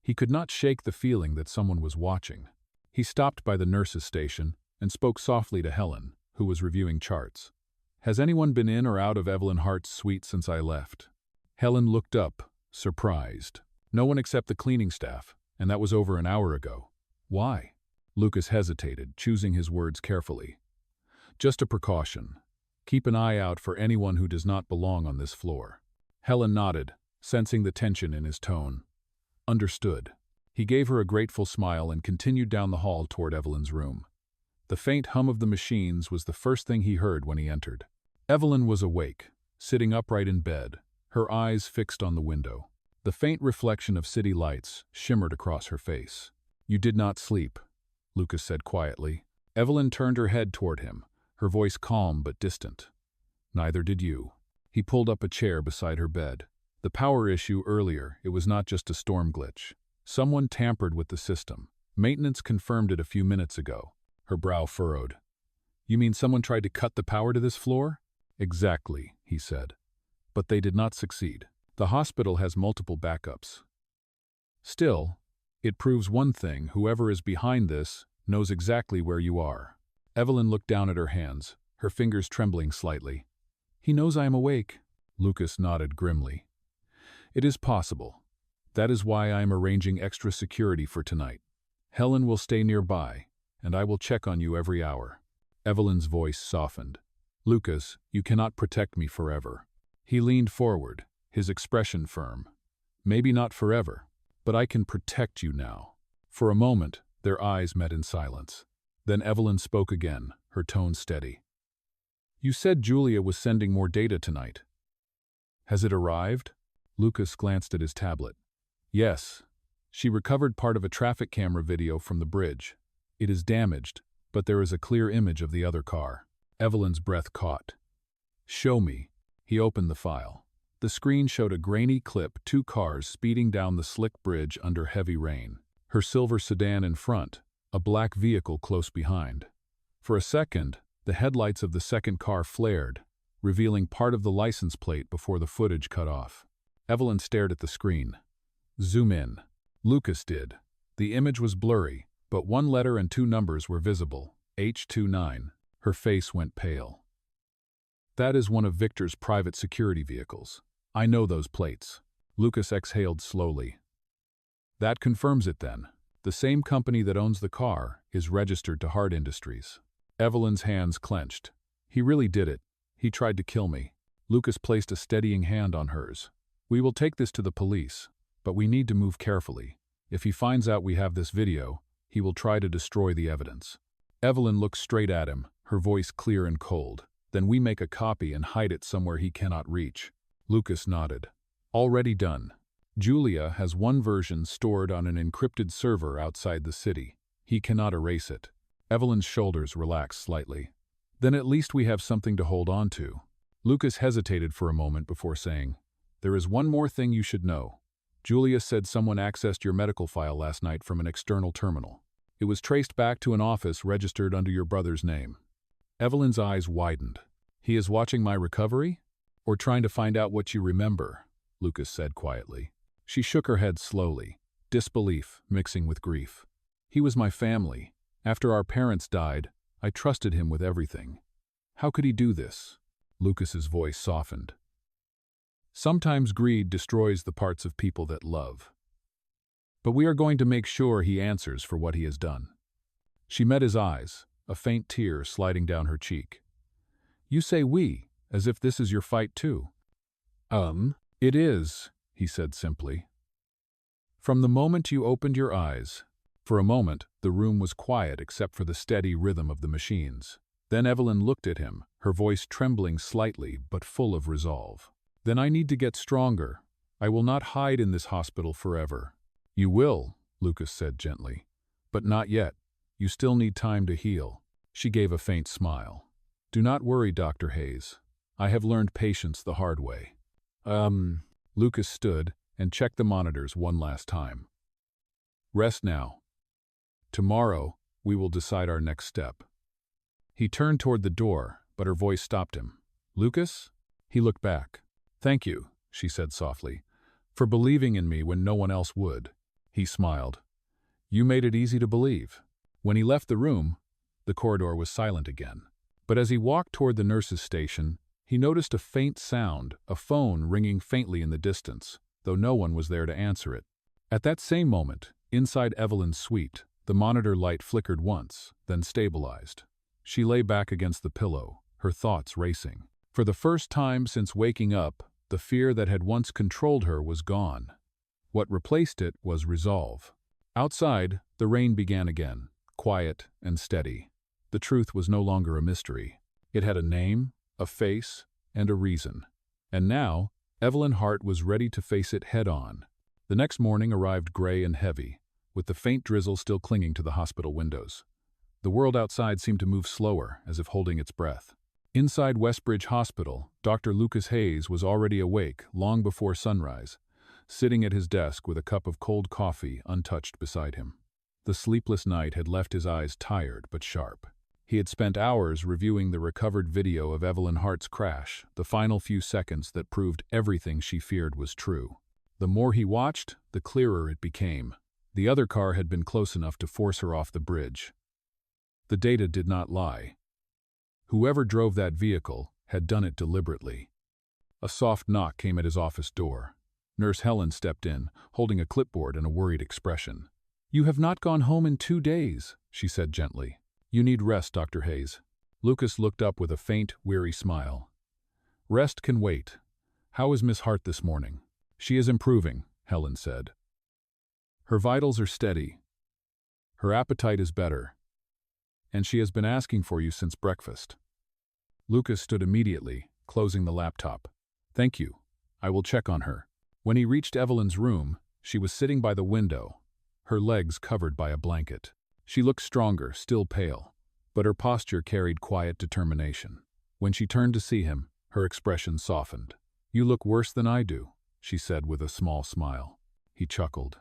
He could not shake the feeling that someone was watching. He stopped by the nurse's station and spoke softly to Helen, who was reviewing charts. Has anyone been in or out of Evelyn Hart's suite since I left? Helen looked up, surprised. No one except the cleaning staff, and that was over an hour ago. Why? Lucas hesitated, choosing his words carefully. Just a precaution. Keep an eye out for anyone who does not belong on this floor. Helen nodded, sensing the tension in his tone. Understood. He gave her a grateful smile and continued down the hall toward Evelyn's room. The faint hum of the machines was the first thing he heard when he entered. Evelyn was awake, sitting upright in bed, her eyes fixed on the window. The faint reflection of city lights shimmered across her face. You did not sleep, Lucas said quietly. Evelyn turned her head toward him, her voice calm but distant. Neither did you. He pulled up a chair beside her bed. The power issue earlier, it was not just a storm glitch. Someone tampered with the system. Maintenance confirmed it a few minutes ago. Her brow furrowed. You mean someone tried to cut the power to this floor? Exactly, he said. But they did not succeed. The hospital has multiple backups. Still, it proves one thing: whoever is behind this knows exactly where you are. Evelyn looked down at her hands, her fingers trembling slightly. He knows I am awake. Lucas nodded grimly. It is possible. That is why I am arranging extra security for tonight. Helen will stay nearby, and I will check on you every hour. Evelyn's voice softened. Lucas, you cannot protect me forever. He leaned forward, his expression firm. Maybe not forever, but I can protect you now. For a moment, their eyes met in silence. Then Evelyn spoke again, her tone steady. You said Julia was sending more data tonight. Has it arrived? Lucas glanced at his tablet. Yes. She recovered part of a traffic camera video from the bridge. It is damaged, but there is a clear image of the other car. Evelyn's breath caught. Show me. He opened the file. The screen showed a grainy clip, 2 cars speeding down the slick bridge under heavy rain. Her silver sedan in front, a black vehicle close behind. For a second, the headlights of the second car flared, revealing part of the license plate before the footage cut off. Evelyn stared at the screen. Zoom in. Lucas did. The image was blurry, but 1 letter and 2 numbers were visible. H29. Her face went pale. That is one of Victor's private security vehicles. I know those plates. Lucas exhaled slowly. That confirms it then. The same company that owns the car is registered to Hart Industries. Evelyn's hands clenched. He really did it. He tried to kill me. Lucas placed a steadying hand on hers. We will take this to the police, but we need to move carefully. If he finds out we have this video, he will try to destroy the evidence. Evelyn looked straight at him, her voice clear and cold. Then we make a copy and hide it somewhere he cannot reach. Lucas nodded. Already done. Julia has one version stored on an encrypted server outside the city. He cannot erase it. Evelyn's shoulders relaxed slightly. Then at least we have something to hold on to. Lucas hesitated for a moment before saying, "There is one more thing you should know. Julia said someone accessed your medical file last night from an external terminal. It was traced back to an office registered under your brother's name." Evelyn's eyes widened. "He is watching my recovery? Or trying to find out what you remember?" Lucas said quietly. She shook her head slowly, disbelief mixing with grief. "He was my family. After our parents died, I trusted him with everything. How could he do this?" Lucas's voice softened. "Sometimes greed destroys the parts of people that love. But we are going to make sure he answers for what he has done." She met his eyes, a faint tear sliding down her cheek. "You say we, as if this is your fight too." It is," he said simply. "From the moment you opened your eyes." For a moment, the room was quiet except for the steady rhythm of the machines. Then Evelyn looked at him, her voice trembling slightly but full of resolve. "Then I need to get stronger. I will not hide in this hospital forever." "You will," Lucas said gently. "But not yet. You still need time to heal." She gave a faint smile. "Do not worry, Dr. Hayes. I have learned patience the hard way." Lucas stood and checked the monitors one last time. "Rest now. Tomorrow, we will decide our next step." He turned toward the door, but her voice stopped him. "Lucas?" He looked back. "Thank you," she said softly, "for believing in me when no one else would." He smiled. "You made it easy to believe." When he left the room, the corridor was silent again. But as he walked toward the nurse's station, he noticed a faint sound, a phone ringing faintly in the distance, though no one was there to answer it. At that same moment, inside Evelyn's suite, the monitor light flickered once, then stabilized. She lay back against the pillow, her thoughts racing. For the first time since waking up, the fear that had once controlled her was gone. What replaced it was resolve. Outside, the rain began again, quiet and steady. The truth was no longer a mystery. It had a name, a face, and a reason. And now, Evelyn Hart was ready to face it head-on. The next morning arrived gray and heavy, with the faint drizzle still clinging to the hospital windows. The world outside seemed to move slower, as if holding its breath. Inside Westbridge Hospital, Dr. Lucas Hayes was already awake long before sunrise, sitting at his desk with a cup of cold coffee untouched beside him. The sleepless night had left his eyes tired but sharp. He had spent hours reviewing the recovered video of Evelyn Hart's crash, the final few seconds that proved everything she feared was true. The more he watched, the clearer it became. The other car had been close enough to force her off the bridge. The data did not lie. Whoever drove that vehicle had done it deliberately. A soft knock came at his office door. Nurse Helen stepped in, holding a clipboard and a worried expression. "You have not gone home in 2 days," she said gently. "You need rest, Dr. Hayes." Lucas looked up with a faint, weary smile. "Rest can wait. How is Miss Hart this morning?" "She is improving," Helen said. "Her vitals are steady. Her appetite is better. And she has been asking for you since breakfast." Lucas stood immediately, closing the laptop. "Thank you. I will check on her." When he reached Evelyn's room, she was sitting by the window, her legs covered by a blanket. She looked stronger, still pale, but her posture carried quiet determination. When she turned to see him, her expression softened. "You look worse than I do," she said with a small smile. He chuckled.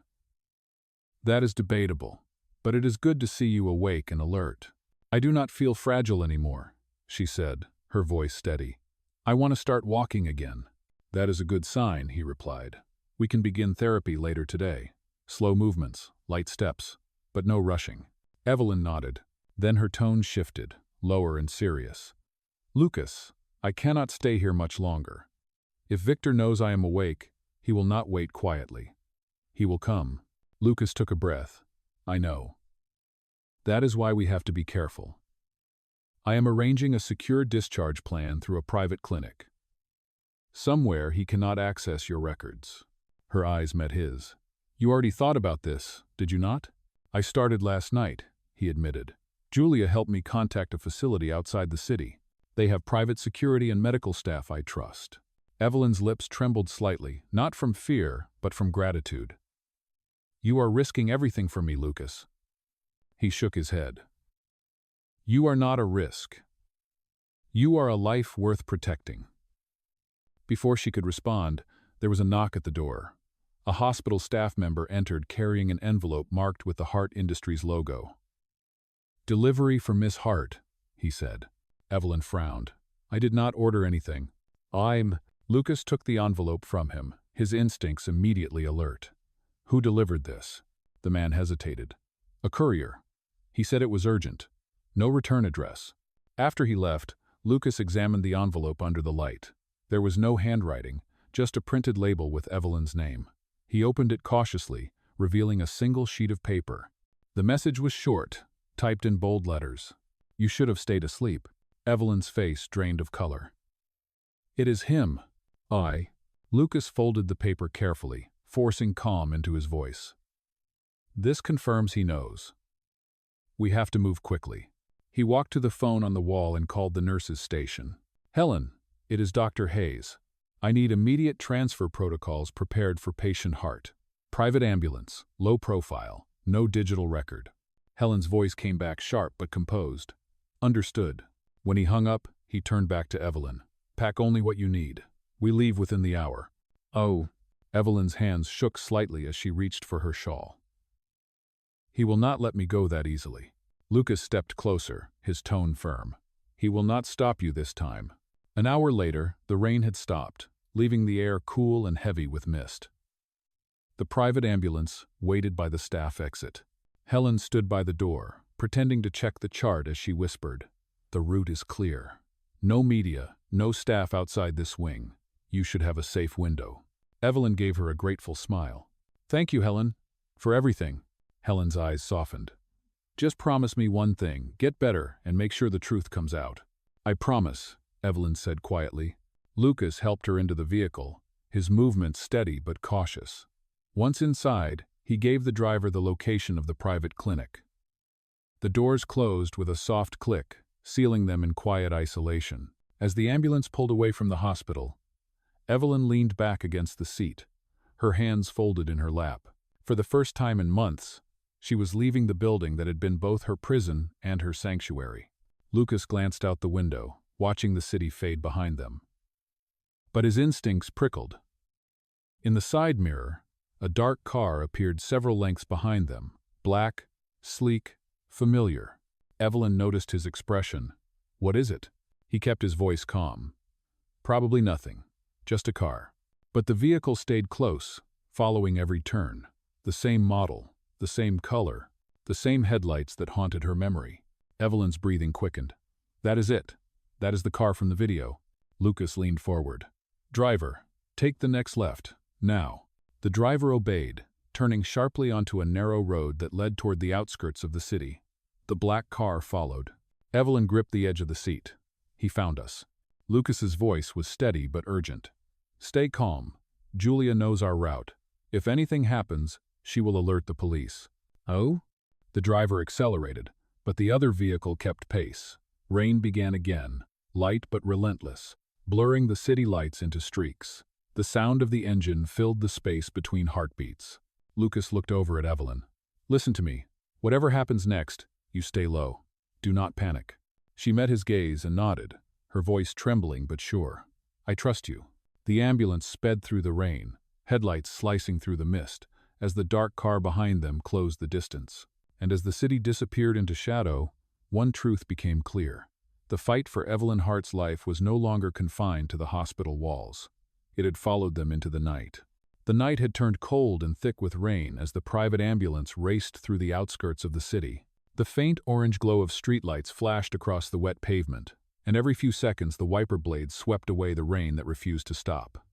"That is debatable, but it is good to see you awake and alert." "I do not feel fragile anymore," she said, her voice steady. "I want to start walking again." "That is a good sign," he replied. "We can begin therapy later today. Slow movements, light steps, but no rushing." Evelyn nodded. Then her tone shifted, lower and serious. "Lucas, I cannot stay here much longer. If Victor knows I am awake, he will not wait quietly. He will come." Lucas took a breath. "I know. That is why we have to be careful. I am arranging a secure discharge plan through a private clinic. Somewhere he cannot access your records." Her eyes met his. "You already thought about this, did you not?" "I started last night," he admitted. "Julia helped me contact a facility outside the city. They have private security and medical staff I trust. Evelyn's lips trembled slightly, not from fear, but from gratitude. "You are risking everything for me, Lucas." He shook his head. "You are not a risk. You are a life worth protecting." Before she could respond, there was a knock at the door. A hospital staff member entered carrying an envelope marked with the Hart Industries logo. "Delivery for Miss Hart," he said. Evelyn frowned. "I did not order anything." Lucas took the envelope from him, his instincts immediately alert. "Who delivered this?" The man hesitated. "A courier. He said it was urgent. No return address." After he left, Lucas examined the envelope under the light. There was no handwriting, just a printed label with Evelyn's name. He opened it cautiously, revealing a single sheet of paper. The message was short, typed in bold letters. "You should have stayed asleep." Evelyn's face drained of color. "It is him." Lucas folded the paper carefully, forcing calm into his voice. "This confirms he knows. We have to move quickly." He walked to the phone on the wall and called the nurse's station. "Helen, it is Dr. Hayes. I need immediate transfer protocols prepared for patient Hart. Private ambulance, low profile, no digital record." Helen's voice came back sharp but composed. "Understood." When he hung up, he turned back to Evelyn. "Pack only what you need. We leave within the hour." "Oh." Evelyn's hands shook slightly as she reached for her shawl. "He will not let me go that easily." Lucas stepped closer, his tone firm. "He will not stop you this time." An hour later, the rain had stopped, leaving the air cool and heavy with mist. The private ambulance waited by the staff exit. Helen stood by the door, pretending to check the chart as she whispered, "The route is clear. No media, no staff outside this wing. You should have a safe window." Evelyn gave her a grateful smile. "Thank you, Helen, for everything." Helen's eyes softened. "Just promise me one thing, get better and make sure the truth comes out." "I promise," Evelyn said quietly. Lucas helped her into the vehicle, his movements steady but cautious. Once inside, he gave the driver the location of the private clinic. The doors closed with a soft click, sealing them in quiet isolation. As the ambulance pulled away from the hospital, Evelyn leaned back against the seat, her hands folded in her lap. For the first time in months, she was leaving the building that had been both her prison and her sanctuary. Lucas glanced out the window, watching the city fade behind them. But his instincts prickled. In the side mirror, a dark car appeared several lengths behind them, black, sleek, familiar. Evelyn noticed his expression. "What is it?" He kept his voice calm. "Probably nothing. Just a car." But the vehicle stayed close, following every turn. The same model, the same color, the same headlights that haunted her memory. Evelyn's breathing quickened. "That is it. That is the car from the video." Lucas leaned forward. "Driver, take the next left, now." The driver obeyed, turning sharply onto a narrow road that led toward the outskirts of the city. The black car followed. Evelyn gripped the edge of the seat. "He found us." Lucas's voice was steady but urgent. "Stay calm. Julia knows our route. If anything happens, she will alert the police." "Oh?" The driver accelerated, but the other vehicle kept pace. Rain began again, light but relentless, blurring the city lights into streaks. The sound of the engine filled the space between heartbeats. Lucas looked over at Evelyn. "Listen to me. Whatever happens next, you stay low. Do not panic." She met his gaze and nodded, her voice trembling but sure. "I trust you." The ambulance sped through the rain, headlights slicing through the mist, as the dark car behind them closed the distance. And as the city disappeared into shadow, one truth became clear. The fight for Evelyn Hart's life was no longer confined to the hospital walls. It had followed them into the night. The night had turned cold and thick with rain as the private ambulance raced through the outskirts of the city. The faint orange glow of streetlights flashed across the wet pavement, and every few seconds the wiper blades swept away the rain that refused to stop.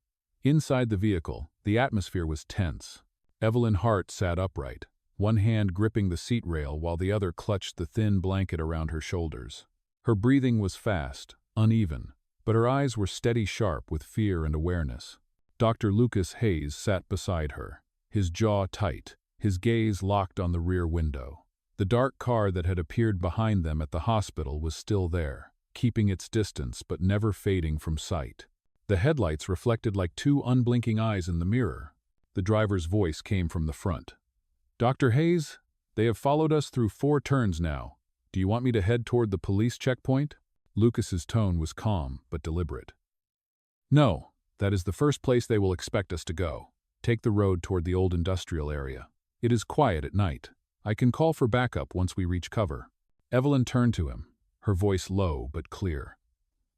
Inside the vehicle, the atmosphere was tense. Evelyn Hart sat upright, one hand gripping the seat rail while the other clutched the thin blanket around her shoulders. Her breathing was fast, uneven, but her eyes were steady sharp with fear and awareness. Dr. Lucas Hayes sat beside her, his jaw tight, his gaze locked on the rear window. The dark car that had appeared behind them at the hospital was still there, keeping its distance but never fading from sight. The headlights reflected like two unblinking eyes in the mirror. The driver's voice came from the front. "Dr. Hayes, they have followed us through 4 turns now. Do you want me to head toward the police checkpoint?" Lucas's tone was calm but deliberate. "No, that is the first place they will expect us to go. Take the road toward the old industrial area. It is quiet at night. I can call for backup once we reach cover." Evelyn turned to him, her voice low but clear.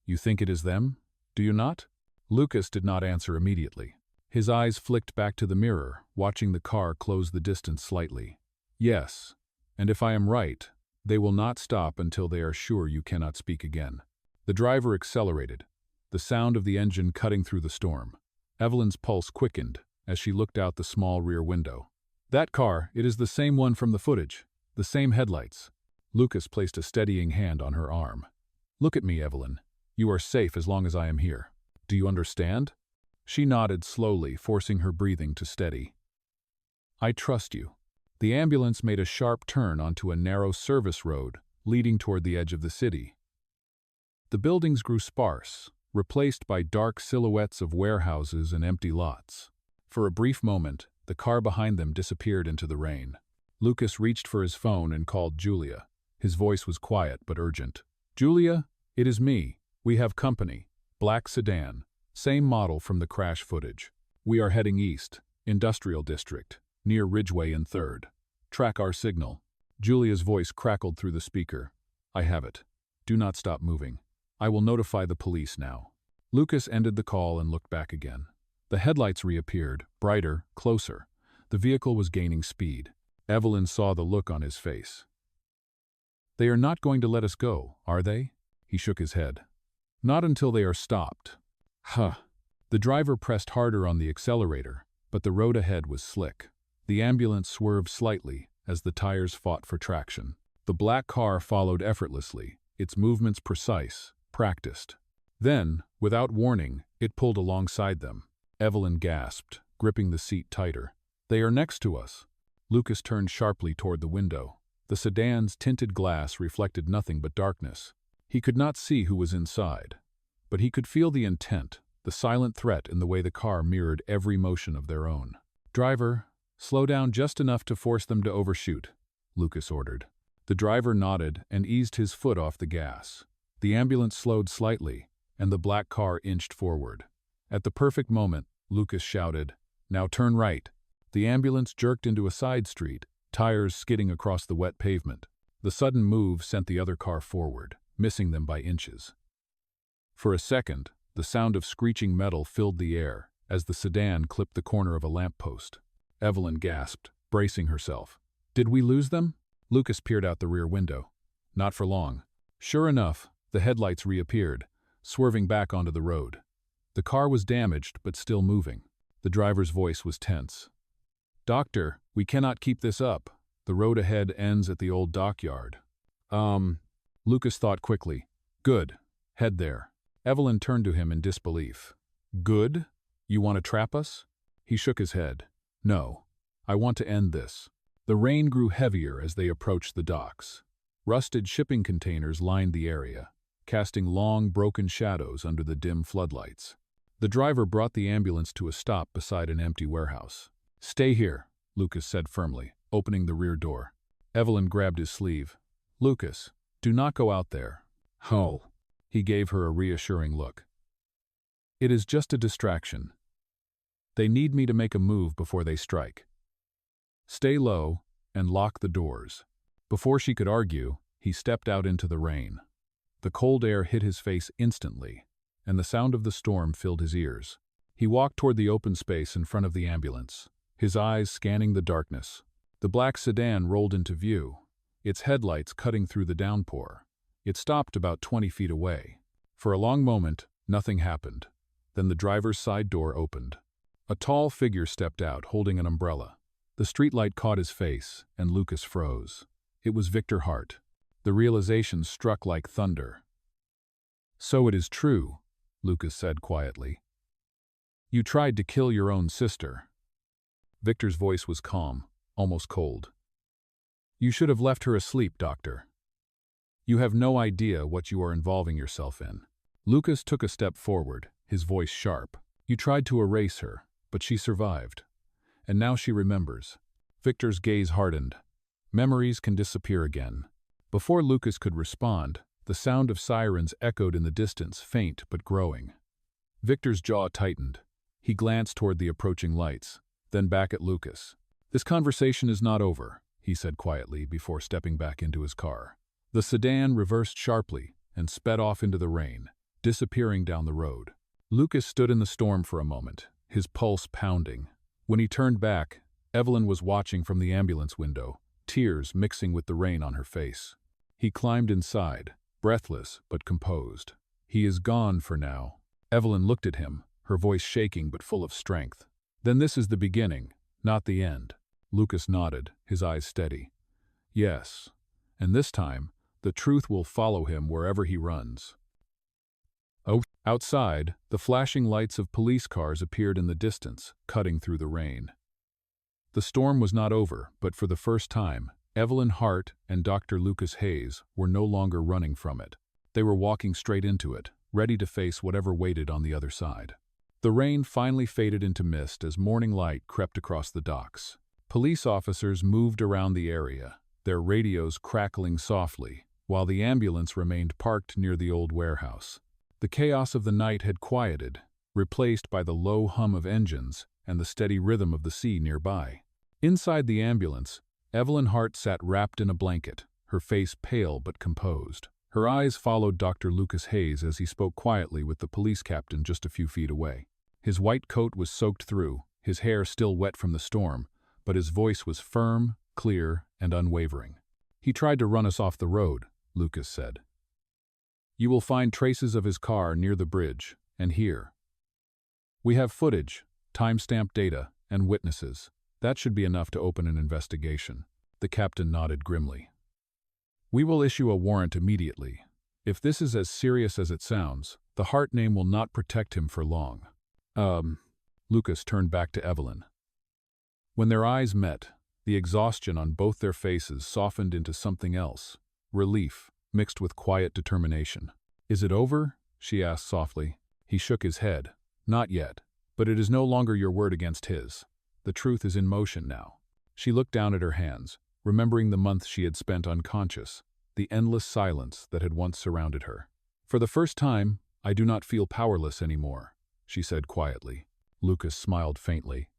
"You think it is them? Do you not?" Lucas did not answer immediately. His eyes flicked back to the mirror, watching the car close the distance slightly. "Yes, and if I am right, they will not stop until they are sure you cannot speak again." The driver accelerated, the sound of the engine cutting through the storm. Evelyn's pulse quickened as she looked out the small rear window. "That car, it is the same one from the footage, the same headlights." Lucas placed a steadying hand on her arm. "Look at me, Evelyn. You are safe as long as I am here. Do you understand?" She nodded slowly, forcing her breathing to steady. "I trust you." The ambulance made a sharp turn onto a narrow service road leading toward the edge of the city. The buildings grew sparse, replaced by dark silhouettes of warehouses and empty lots. For a brief moment, the car behind them disappeared into the rain. Lucas reached for his phone and called Julia. His voice was quiet but urgent. "Julia, it is me. We have company. Black sedan. Same model from the crash footage. We are heading east, Industrial District, near Ridgeway and 3rd. Track our signal." Julia's voice crackled through the speaker. "I have it. Do not stop moving. I will notify the police now." Lucas ended the call and looked back again. The headlights reappeared, brighter, closer. The vehicle was gaining speed. Evelyn saw the look on his face. "They are not going to let us go, are they?" He shook his head. "Not until they are stopped." "Huh." The driver pressed harder on the accelerator, but the road ahead was slick. The ambulance swerved slightly as the tires fought for traction. The black car followed effortlessly, its movements precise, practiced. Then, without warning, it pulled alongside them. Evelyn gasped, gripping the seat tighter. "They are next to us." Lucas turned sharply toward the window. The sedan's tinted glass reflected nothing but darkness. He could not see who was inside, but he could feel the intent, the silent threat in the way the car mirrored every motion of their own. "Driver, slow down just enough to force them to overshoot," Lucas ordered. The driver nodded and eased his foot off the gas. The ambulance slowed slightly, and the black car inched forward. At the perfect moment, Lucas shouted, "Now turn right." The ambulance jerked into a side street, tires skidding across the wet pavement. The sudden move sent the other car forward, missing them by inches. For a second, the sound of screeching metal filled the air as the sedan clipped the corner of a lamppost. Evelyn gasped, bracing herself. "Did we lose them?" Lucas peered out the rear window. Not for long. Sure enough, the headlights reappeared, swerving back onto the road. The car was damaged but still moving. The driver's voice was tense. "Doctor, we cannot keep this up. The road ahead ends at the old dockyard." Lucas thought quickly. "Good. Head there." Evelyn turned to him in disbelief. "Good? You want to trap us?" He shook his head. "No. I want to end this." The rain grew heavier as they approached the docks. Rusted shipping containers lined the area, casting long, broken shadows under the dim floodlights. The driver brought the ambulance to a stop beside an empty warehouse. "Stay here," Lucas said firmly, opening the rear door. Evelyn grabbed his sleeve. "Lucas, do not go out there." "Oh." He gave her a reassuring look. "It is just a distraction. They need me to make a move before they strike. Stay low and lock the doors." Before she could argue, he stepped out into the rain. The cold air hit his face instantly, and the sound of the storm filled his ears. He walked toward the open space in front of the ambulance, his eyes scanning the darkness. The black sedan rolled into view, its headlights cutting through the downpour. It stopped about 20 feet away. For a long moment, nothing happened. Then the driver's side door opened. A tall figure stepped out, holding an umbrella. The streetlight caught his face, and Lucas froze. It was Victor Hart. The realization struck like thunder. "So it is true," Lucas said quietly. "You tried to kill your own sister." Victor's voice was calm, almost cold. "You should have left her asleep, Doctor. You have no idea what you are involving yourself in." Lucas took a step forward, his voice sharp. "You tried to erase her, but she survived. And now she remembers." Victor's gaze hardened. Memories can disappear again. Before Lucas could respond, the sound of sirens echoed in the distance, faint but growing. Victor's jaw tightened. He glanced toward the approaching lights, then back at Lucas. "This conversation is not over," he said quietly before stepping back into his car. The sedan reversed sharply and sped off into the rain, disappearing down the road. Lucas stood in the storm for a moment, his pulse pounding. When he turned back, Evelyn was watching from the ambulance window, tears mixing with the rain on her face. He climbed inside, breathless but composed. "He is gone for now." Evelyn looked at him, her voice shaking but full of strength. "Then this is the beginning, not the end." Lucas nodded, his eyes steady. "Yes, and this time, the truth will follow him wherever he runs." Outside, the flashing lights of police cars appeared in the distance, cutting through the rain. The storm was not over, but for the first time, Evelyn Hart and Dr. Lucas Hayes were no longer running from it. They were walking straight into it, ready to face whatever waited on the other side. The rain finally faded into mist as morning light crept across the docks. Police officers moved around the area, their radios crackling softly, while the ambulance remained parked near the old warehouse. The chaos of the night had quieted, replaced by the low hum of engines and the steady rhythm of the sea nearby. Inside the ambulance, Evelyn Hart sat wrapped in a blanket, her face pale but composed. Her eyes followed Dr. Lucas Hayes as he spoke quietly with the police captain just a few feet away. His white coat was soaked through, his hair still wet from the storm, but his voice was firm, clear, and unwavering. "He tried to run us off the road," Lucas said. "You will find traces of his car near the bridge, and here. We have footage, timestamp data, and witnesses. That should be enough to open an investigation." The captain nodded grimly. "We will issue a warrant immediately. If this is as serious as it sounds, the Hart name will not protect him for long." Lucas turned back to Evelyn. When their eyes met, the exhaustion on both their faces softened into something else, relief, mixed with quiet determination. "Is it over?" she asked softly. He shook his head. "Not yet, but it is no longer your word against his. The truth is in motion now." She looked down at her hands, remembering the months she had spent unconscious, the endless silence that had once surrounded her. "For the first time, I do not feel powerless anymore," she said quietly. Lucas smiled faintly.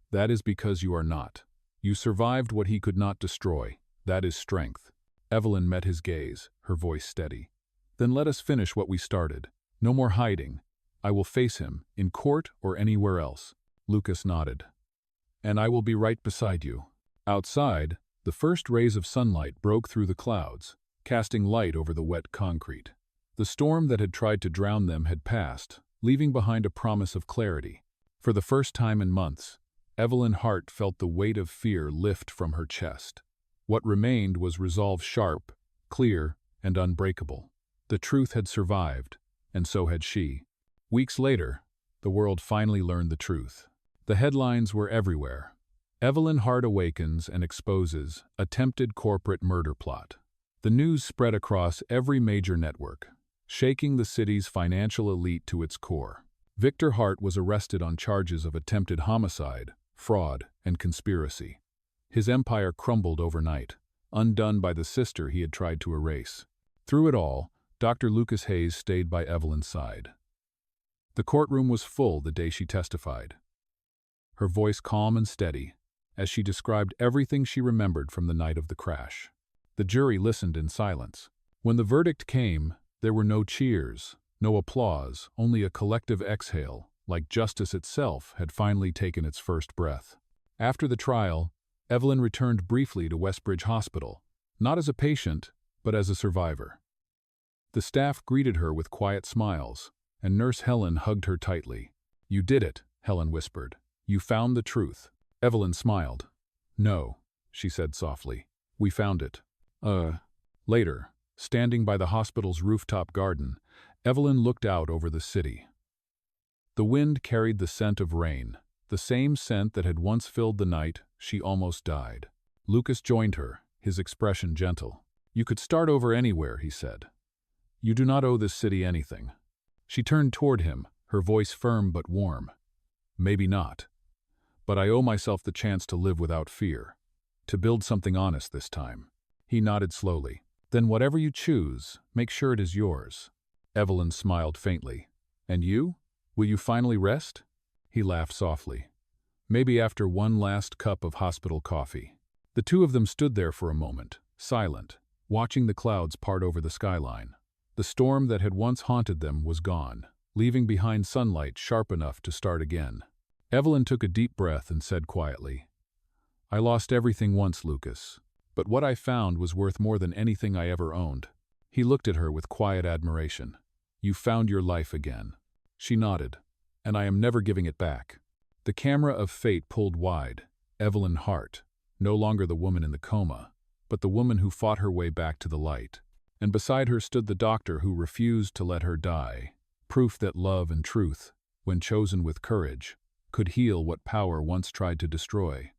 "That is because you are not. You survived what he could not destroy. That is strength." Evelyn met his gaze, her voice steady. "Then let us finish what we started. No more hiding. I will face him, in court or anywhere else." Lucas nodded. "And I will be right beside you." Outside, the first rays of sunlight broke through the clouds, casting light over the wet concrete. The storm that had tried to drown them had passed, leaving behind a promise of clarity. For the first time in months, Evelyn Hart felt the weight of fear lift from her chest. What remained was resolve sharp, clear, and unbreakable. The truth had survived, and so had she. Weeks later, the world finally learned the truth. The headlines were everywhere. Evelyn Hart awakens and exposes attempted corporate murder plot. The news spread across every major network, shaking the city's financial elite to its core. Victor Hart was arrested on charges of attempted homicide, fraud, and conspiracy. His empire crumbled overnight, undone by the sister he had tried to erase. Through it all, Dr. Lucas Hayes stayed by Evelyn's side. The courtroom was full the day she testified, her voice calm and steady, as she described everything she remembered from the night of the crash. The jury listened in silence. When the verdict came, there were no cheers, no applause, only a collective exhale, like justice itself had finally taken its first breath. After the trial, Evelyn returned briefly to Westbridge Hospital, not as a patient, but as a survivor. The staff greeted her with quiet smiles, and Nurse Helen hugged her tightly. "You did it," Helen whispered. "You found the truth." Evelyn smiled. "No," she said softly. "We found it." Later, standing by the hospital's rooftop garden, Evelyn looked out over the city. The wind carried the scent of rain, the same scent that had once filled the night she almost died. Lucas joined her, his expression gentle. "You could start over anywhere," he said. "You do not owe this city anything." She turned toward him, her voice firm but warm. Maybe not. But I owe myself the chance to live without fear. To build something honest this time. He nodded slowly. Then whatever you choose, make sure it is yours. Evelyn smiled faintly. And you? Will you finally rest? He laughed softly. Maybe after one last cup of hospital coffee. The two of them stood there for a moment, silent, watching the clouds part over the skyline. The storm that had once haunted them was gone, leaving behind sunlight sharp enough to start again. Evelyn took a deep breath and said quietly, I lost everything once, Lucas, but what I found was worth more than anything I ever owned. He looked at her with quiet admiration. You found your life again. She nodded. And I am never giving it back. The camera of fate pulled wide. Evelyn Hart, no longer the woman in the coma, but the woman who fought her way back to the light. And beside her stood the doctor who refused to let her die. Proof that love and truth, when chosen with courage, could heal what power once tried to destroy.